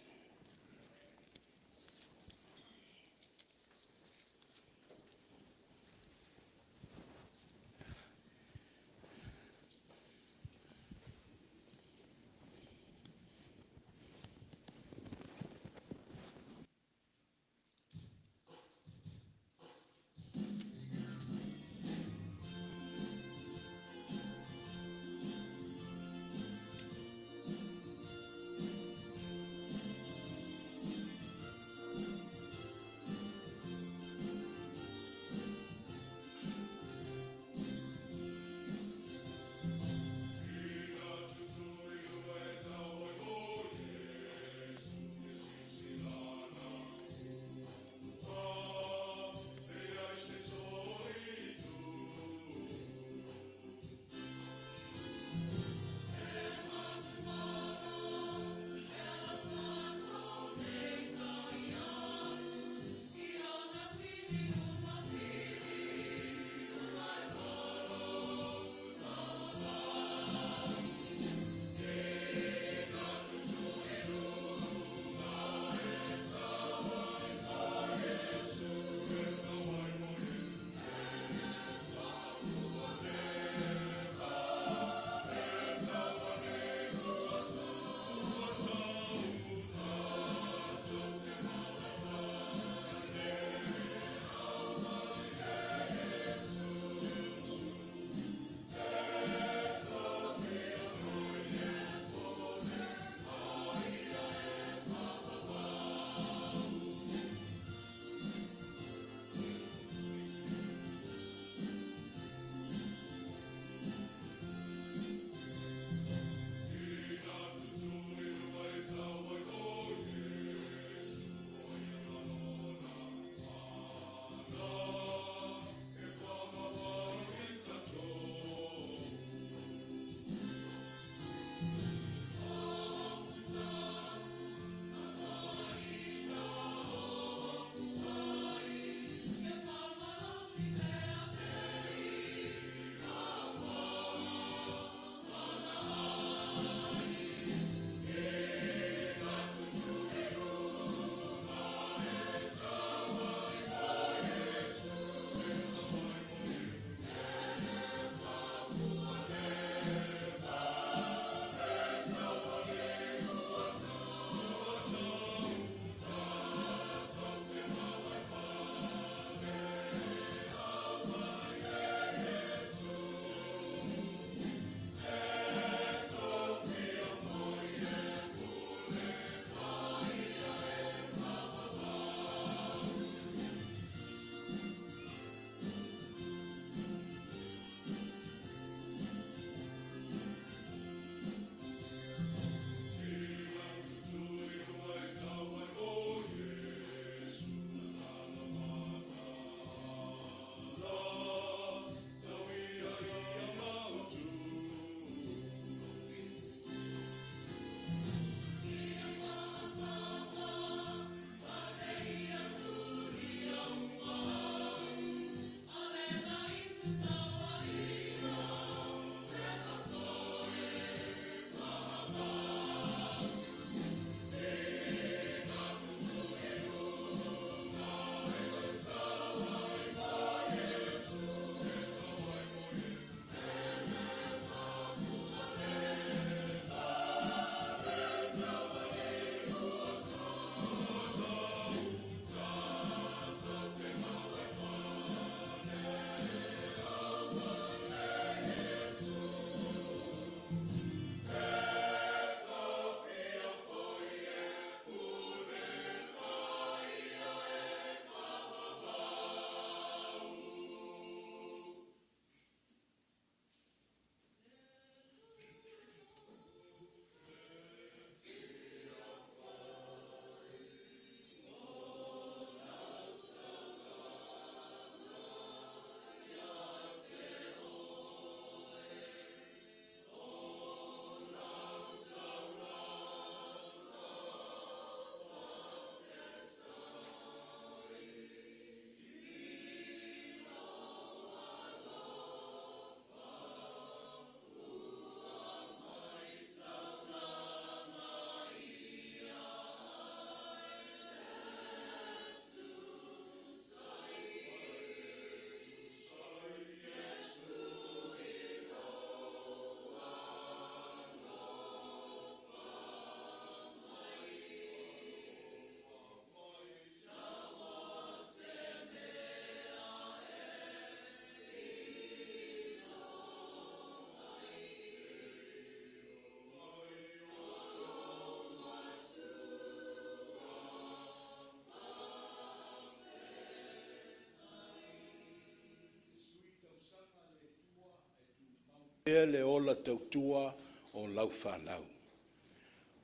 E le ola tautua o lau whanau.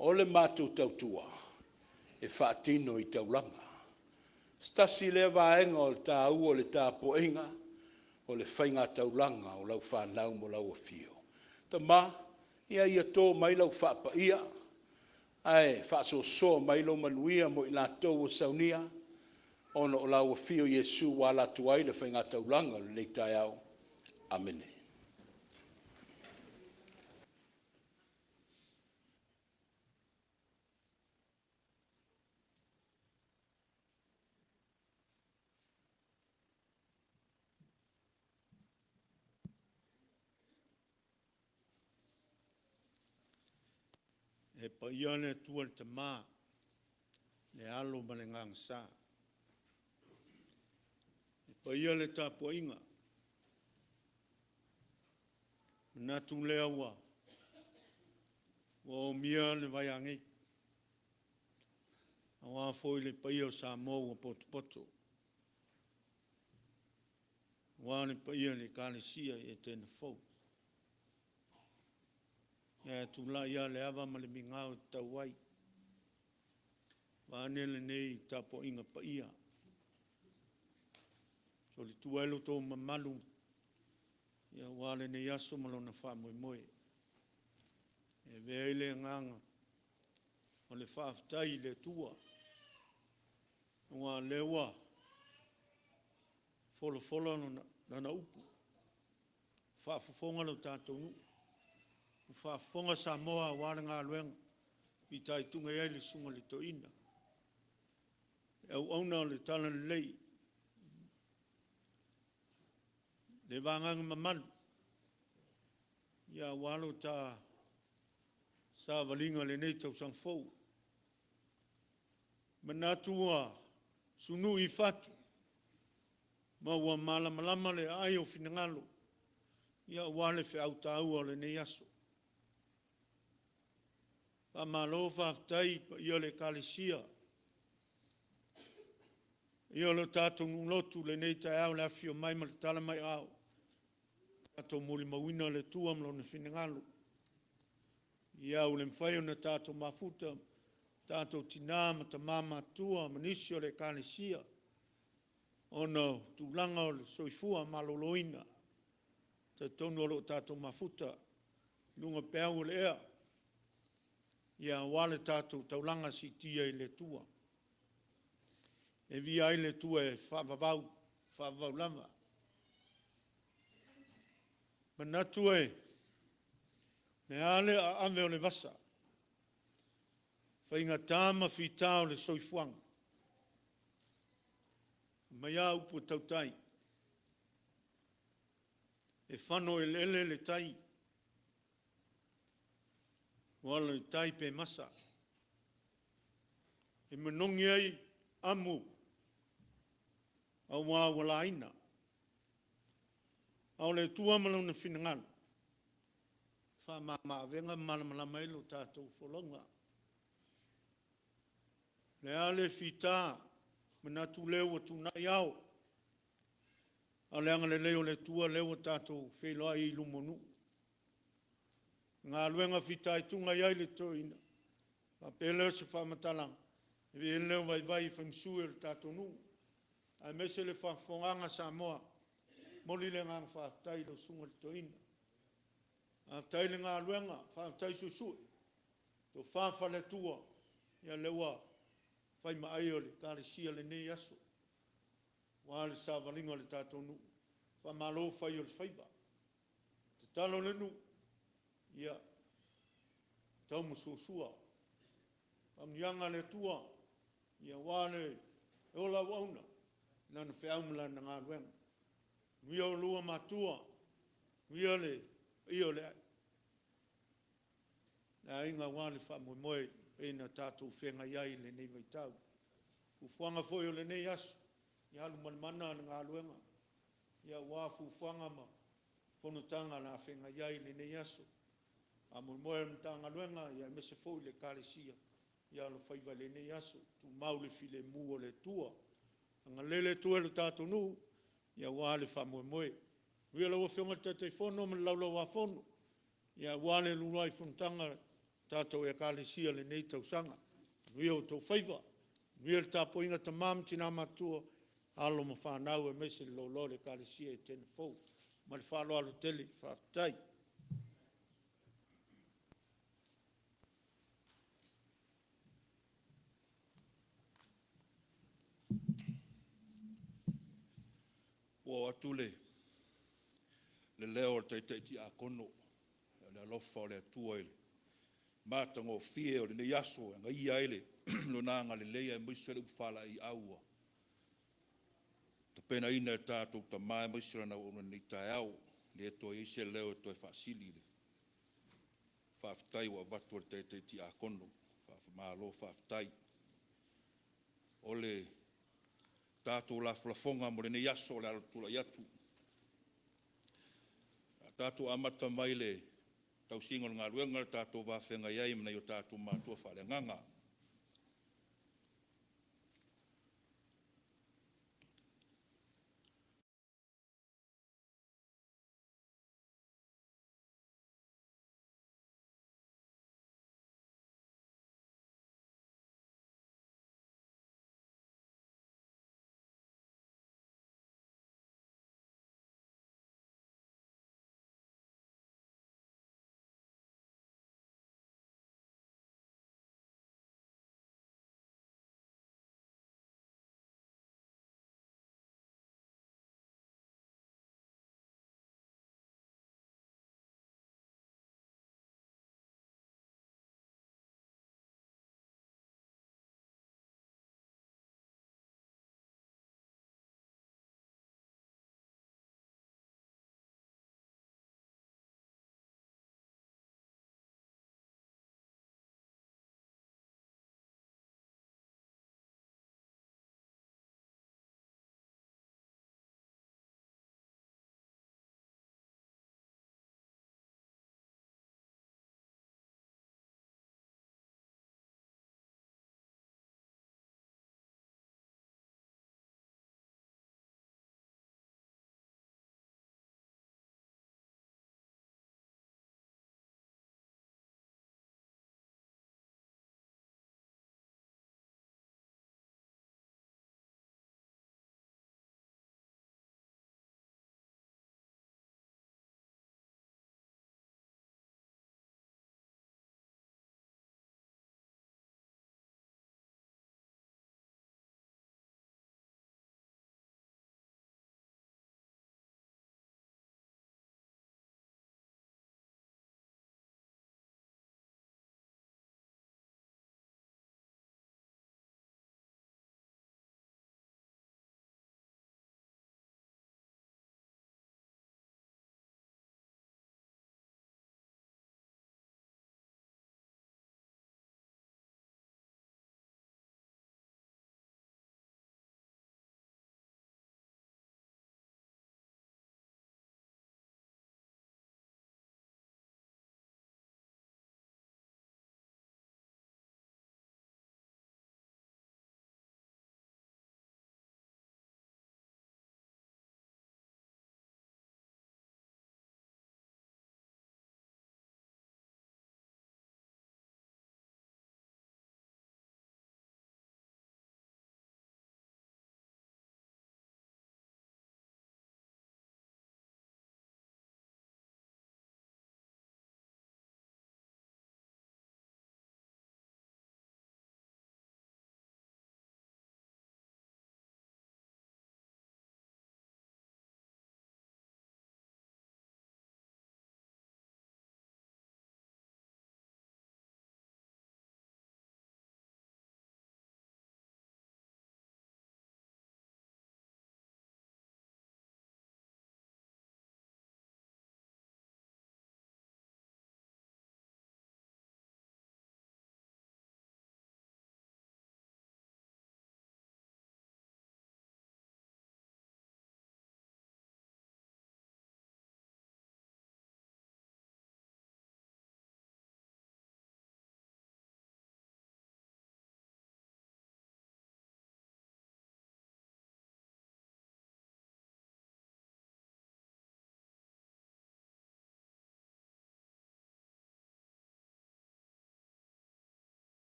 O le mātou tautua, e whaatino I taulanga. Stasi le vaenga o le tā ua o le tā poenga, o le whainga taulanga o lau whanau mo lau afio. Ta ma, ia tō mai lau whaapa ia, ai whaaso so mai lau manuia mo I lātou o saunia, ono o lau afio Yesu wala tuai le whainga taulanga le leitai au. Amene. E pa iane tua te mā, le alo ma le ngang sā. E pa iane tā po inga. Nā tu lea wa, wa o mia le vai angei. A wā foi le pa ia o Samoa wa poto. Wā le pa ia le kālesia e Etena Fou. E tu la ia le ava ma le mingao tau wai. Wa anele nei tapo inga pa ia. So le tuelo tō mamalu. Ia wale ne yaso malona wha moe. E veile nganga. O le whaaftai le tua. Wa lewa. Folo na upu. Whaafafonga lo tātou nu. Whaafonga Samoa wāra ngā luenga. I tai tunga iai le sunga le toina. Au auna le tala le lei. Le vānganga mamanu. Ia walo tā sa valinga le nei tau sang fau. Manatua sunu I fatu. Ma ua malama le ai o finangalo. Ia wale fe au tāua le nei aso. Pa malo whaftai ia le kālesia. Ia lo tātou ngulotu le nei tai au le afio mai ma le tala mai au. Tātou mori mawina le tua mlo na finangalo. Ia u le mwhai o na tātou mafuta. Tātou tina ma ta mama tua manisio le kālesia. Ono tūlanga o le soifua maloloina. Ta tonu o tātou mafuta. Lunga peau le ea. Ia wale tātou taulanga si tia I le tua. E vi ai le tua e whavavau lama. Manatu e, me ale a ame o le vasa. Whainga tāma whitao le soifuanga. Mai a upu tautai. E whano e lele le tai. Wala le tai pe masa. E manongi ai amu. A wā wala aina. Au le tua malau na finangana. Wha maa venga malamala mailo tātou wholonga. Le ale whita. Manatu leo tu na iau. A leanga le leo le tua leo tātou wheloa I lumonu. Ngā luenga whita I tunga iai le toina. Pa pēleo se whamatalang. E vi leo vai whamsue le tātou nu. A mese le whafonganga Samoa. Moli le ngā whaftai lo sunga le toina. A tai le ngā luenga whaftai susue. To whafa le tua. Ia lewa. Whai maai o le kālesia le nei aso. Wā le sāwalinga le tātou nu. Wha malo whai o le whaiba. Te talo le nu. Ia. Tau musosua. Pamnianga le tua. Ia wā le ola wauna. Nana whiaumula na ngā ruenga. Mia o lua matua. Mia le io le ai. Na inga wā le wha moe. Pena tātou whenga iai le nei waitau. Fufuanga foi o le nei asu. Ia alu malimana le ngā luenga. Ia wā fufuanga ma. Whanutanga na whenga iai le nei asu. A moe mtanga luenga. Ia mese foi le kālesia. Ia alu whaiva le nei asu. Tu mau le file mu o le tua. Anga lele tua le tātou nu. Ia wā le wha moe. Wia lawa whiunga Tofaeono ma laulau a whono. Ia wale lulai whuntanga tātou e kālesia le nei tausanga. Wia o tau whaiva. Wia le tāpo inga ta mam tina matua alo ma whanau e mese lo le kālesia e Etena Fou. Ma le whalo alo tele, whaatai. Wa atule le leo te ti a kono le alofa o le atua ele matango fie o le ne yaso nga ia ele lo nanga le leia mo sele fala I aua te pena ina tato ta mai mo sele na o ni taau le to I se leo to fasili le fa tai wa vatu te ti a kono fa malo fa tai ole tato la flafonga mo le ne yaso la tula yatu tato amata mai le tau singo ngā ruenga tato wa whenga iai mna yo tato mātua whale nganga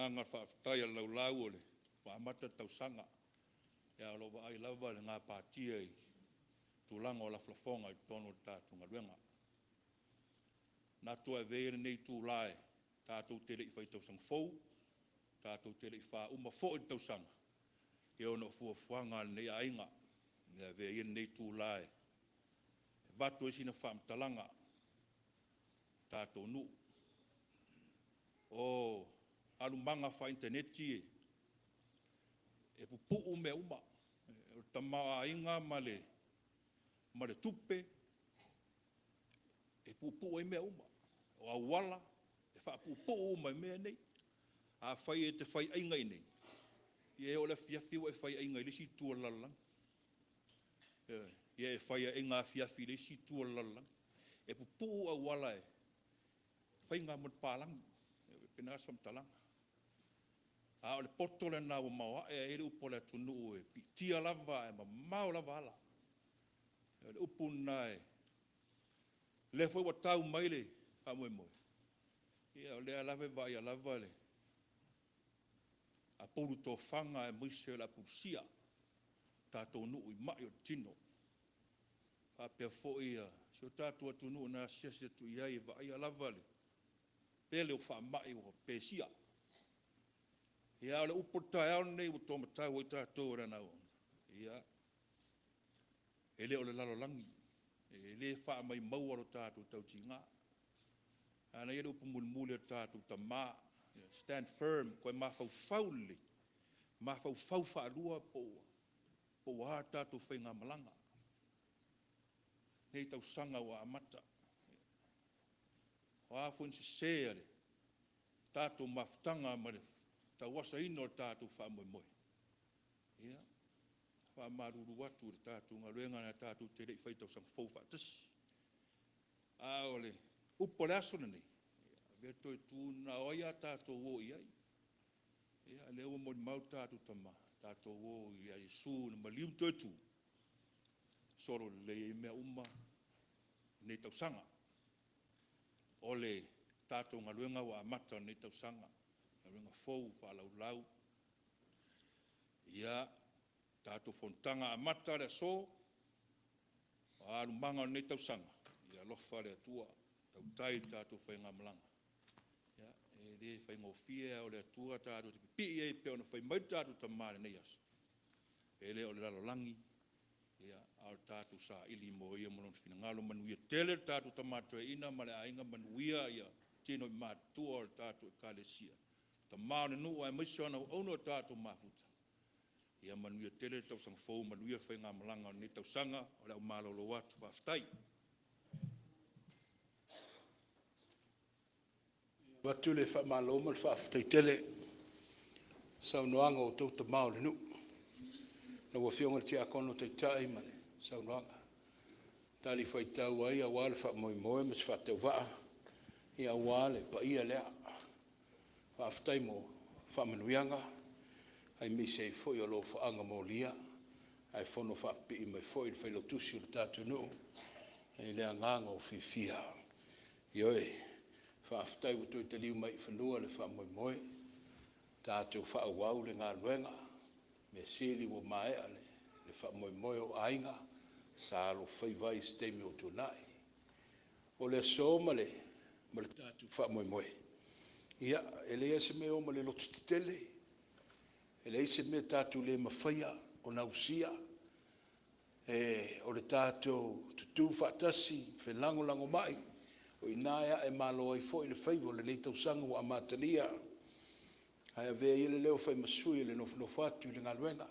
nganga whaafitai lau lau ole, whaamata tau sanga. Ia lo wa Ailao le ngā pātia i tūlanga o la flafonga i tono tātunga ruenga. Nā tua e veere nei tūlae, tātou tele i whai tausang fau, tātou tele i wha uma fo i tausanga. E ono fuafuanga nei ainga, ia veere nei tūlae. Batu e sina whaamtalanga, tātou nu. O alumanga wha interneti e pupu me uma. O tamaa inga male tupe, e pupu e mea uma. O awala, e wha pupu uma e mea nei. A whai e te whai ainga i nei. Ie o le fiafiwa e whai ainga i lisi tua lalang. Ie e whai ainga fiafi i lisi tua lalang. E pupu awala e. Whai ngā mut pālang. Pena asam talanga. A o le poto le nā o maua e ere upo le tunu e tia lava e mau lava ala. E le upu nā e le fwoi wa tau maile wha moe moe. Ia o le alave vai a lava le. A pouru tō whanga e moise la purusia. Tātou nuu i mai o tino. Wha pia fwoi a sio tātua tunu nā siasia tu iai vai a lava le. Pele o wha mai o pesia. Ia ole upotai au nei o tō matau o i tātou rana o. Ia. Ele o le lalolangi. Ele wha mai mauaro tātou tau tinga. Ana ele upo mulmule tātou ta mā. Stand firm, koe mawhau faule. Mawhau fau wha alua poua. Poua tātou whainga malanga. Nei tau sanga wa amata. O awhun se seare. Tātou maftanga mare. Ta wasa ino tātou wha moe moe. Ia. Wha maruru watu re tātou ngā ruenga na tātou te rei whaitau sang fau whaatasi. A ole, upo le asona nei. Ia, toi tūna oia tātou o iai. Ia, le ua moni mau tātou tama. Tātou o ia Jesu na malium toi tū. Soro le mea uma nei tau sanga. Ole, tātou ngā ruenga wa amata nei tau sanga. Renga fou whalau lau. Ia, tātou fontanga a mata le so. Alumanga nei tau sanga. Ia, lofa le atua. Tau tai tātou whainga malanga. Ia, e le whainga o fia o le atua tātou te pipi e peo na whai mai tātou tamare nei aso. E le o le lalolangi. Ia, au tātou sa ili mo ia monon fina ngalo manuia tele tātou tamatoe ina male ainga manuia ia. Tino i mātua o tātou e kālesia. Ta maone nuu ai maiso ana ono tātou mafuta. Ia manuia tele tau sang fau, manuia whainga malanga o ne tau sanga, o leo malolo watu waftai. Watu le wha maloma le whaftai tele. Saunoanga o tau ta mao le nu. Na wafionga te akono te tai mane, saunoanga. Tali whaitau ai a wale wha moe moe, mas whatau waa. Ia wale pa ia lea. Whaftai mo whamanuianga, ai mi se foi o lo whaanga mo lia, ai whono whapi i mai foi, whai lo tusi o tātou nu, ai lea nganga o whiwhia. Ioi, whaftai o tui te liu mai whanua le whamoe moe, tātou whaawau le ngā luenga, me sili o maea le whamoe moe o ainga, sa alo whaiwai stemi o tunai. O le soma le tātou whamoe moe. Ia, ele se me o male lotu titele. Ele se me tātou le mawhaia o nausia. O le tātou tutu whaatasi, whenlango lango mai. O inaia e malo ai fo i le whaivo le neitau sangu a matania. Ai a vea ile leo whai masui le nofatu i le ngaluenga.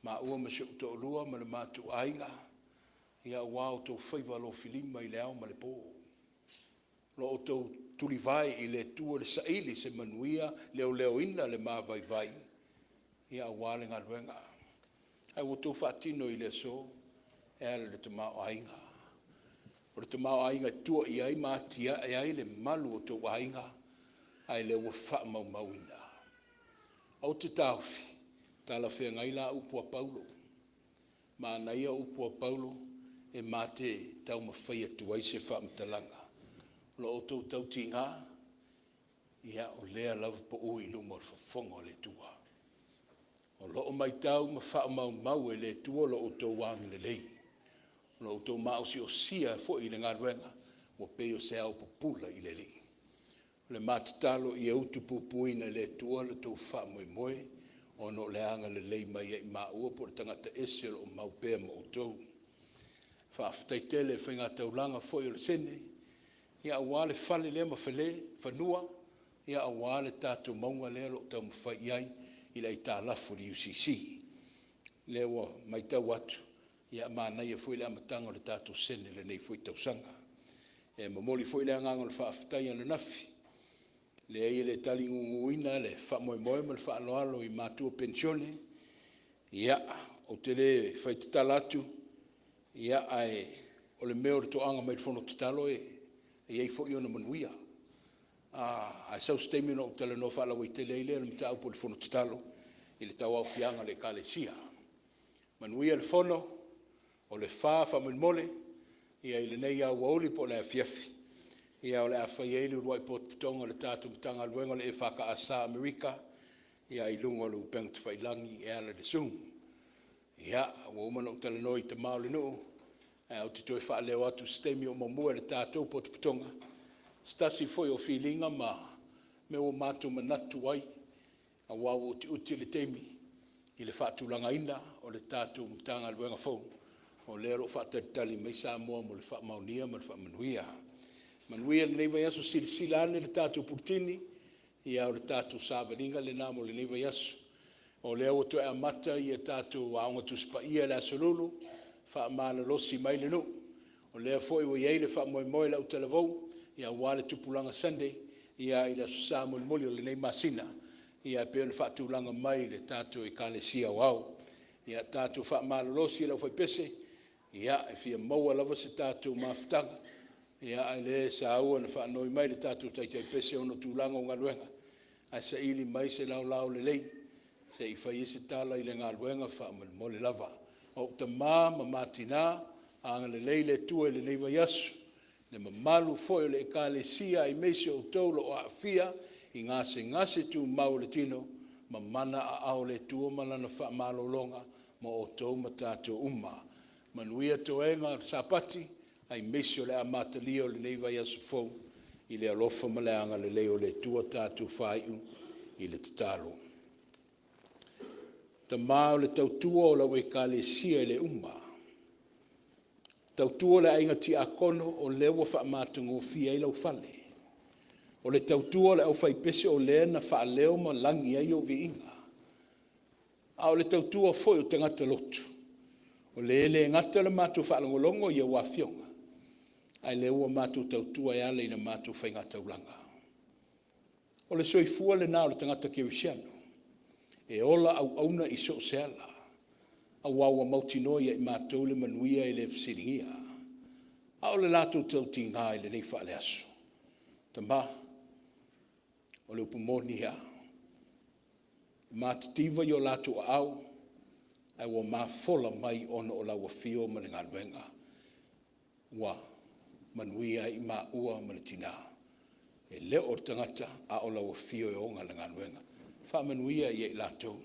Ma ua masuk to lua ma le matu ainga. Ia wao tau whaiva lo filima i le au ma le po. Lo o tau tuli vai i le tua le saili se manuia leo ina le mawai vai. Ia wale ngā luenga. Ai o tau whaatino i le so, e ale le tamao ainga. O le tamao ainga tua i ai mātia e ai le malu o tau ainga, ai le ua wha mau mauina. Au te tauwhi, tala whea ngaila upua Paulo. Ma naia upua Paulo, e mate tau mawhai atu ai se wha mtalanga. Lo o tau tau ti ngā, ia o lea lava po ui luma o fafonga o le tua. O loo mai tau ma wha mau e le tua lo o tau wangi le lei. Lo o tau mausi o sia fo i le ngaruenga o peo se au popula i le lei. Le matatalo i autu pupuina le tua le tau wha moe moe o no le anga le lei mai e maua po tangata ese o mau pea mo o tau. Whaafitai tele whainga taulanga fo i le sene. Ia awale fale le ma fele, whanua. Ia awale tātou maunga lea lo tau mawhai iai i lai tā lafu li UCC. Lea wa mai tau atu. Ia mānai e fwile amatanga le tātou sene le nei fwoi tau sanga. E mamoli fwile anganga le whaafitai ana nafi. Lea i le tali ngunguina le whamoe moe ma le whaaloalo i mātua pensione. Ia o te le whaitatala atu. Ia ai o le meo le toanga mai whono tatalo e iei fwoi ona manuia. Ai sau stemi no tele no fala wai tele ile le mta upo le fono tatalo i le tau au fianga le kalesia. Manuia le fono o le fa mole ia i le nei au wauli po le afiafi. Ia o le awhai eilu ruai po putonga le tātu mtanga luenga le EFKAS Amerika ia i lunga le upeng te whailangi e ala le sung. Ia o umana o tele no i te mao le nuu o te toi wha leo atu stemi o mamua le tātu po putonga. Stasi foi o filinga ma me o mātou manatu ai a wau o te uti le teimi i le whaatulanga ina o le tātou mtanga luenga fau o lero whaatatali mai Samoa mo le whaamaunia ma le whaamanuia. Manuia le neiva yasu silsilane le tātou purtini ia o le tātou sāvaringa le namo le neiva yasu o leo to e amata i e tātou aonga tuspa ia le asolulu whaamana losi mai le nu o leo foi o iei le whaamoemoe le utelevou ia wale tupulanga Sunday ia i le Samuel Moli o le nei masina ia pe le whaatulanga mai le tātou i kalesia wau ia tātou whaamalolosi lau whai pese ia e fia maua lava se tātou mafutanga ia ai le sa ua na whaanoi mai le tātou taitai pese ono tūlanga o ngaluenga ai sa ili mai se lau le lei se i whai se tala i le ngaluenga whaamale lava o ta ma matina anga le lei le tua le neiva yasu le mamalu foi le ekalesia i meise o taulo o afia i ngase tu mau le tino mamana a au le tua malana whaamalolonga ma o tau matato uma. Manuia toenga sapati ai meise o le amatalia o le neiva yasu fau i le alofa maleanga le leo le tua tatu whaiu i le tatalo. Ta mau le tautua o la ekalesia i le uma. Tautua le ainga ti akono o lewa whaamatungo fia i lau fale. O le tautua le au whaipese o lea na whaaleo ma langi ai o vi inga. A o le tautua foi o tangata lotu. O le ngata le matu whaalongolongo i a wafionga. Ai lewa matu tautua e ale i na matu whaingata ulanga. O le soifua le nao le tangata Keriso. E ola au auna i so seala. A wawa mautinoia i mātou le manuia i le fsiringia. A o le lato tau tinga i le nei whaale aso. Tama, o le upumoni ha. Mātativa i o lato au, ai wa māfola mai ono o la wafio ma le ngaluenga. Wa manuia i mā ua ma le tina. E leo o tangata a o la wafio i o ngā le ngaluenga. Wha manuia i e lato.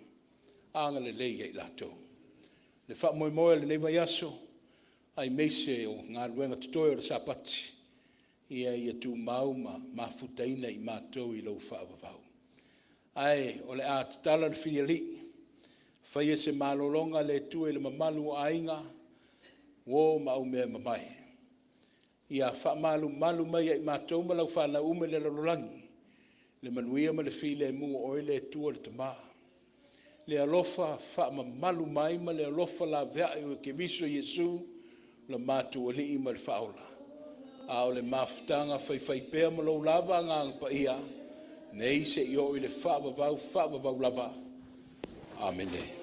Anga le lei i e lato. Le whaamoemoe le neiva yaso, ai meise o ngā ruenga tutoe o le sapati, ia ia tū mau ma futaina i mātou i lau whaavavau. Ai, o le ātatala le whiali, whaia se mālolonga le tue le mamalu a inga, wō mau mea mamai. Ia whaamalu mai i mātou ma lau whanau ume le lalolangi, le manuia ma le while mua oe le tua le tamaa. Le alofa whaamamalu mai ma le alofa la vea i o Keriso Yesu la mātu o li ima le whaola. A o le mafutanga whai pēr ma lau lava ngang pa ia, nei se i o i le whaavavau lava. Amen.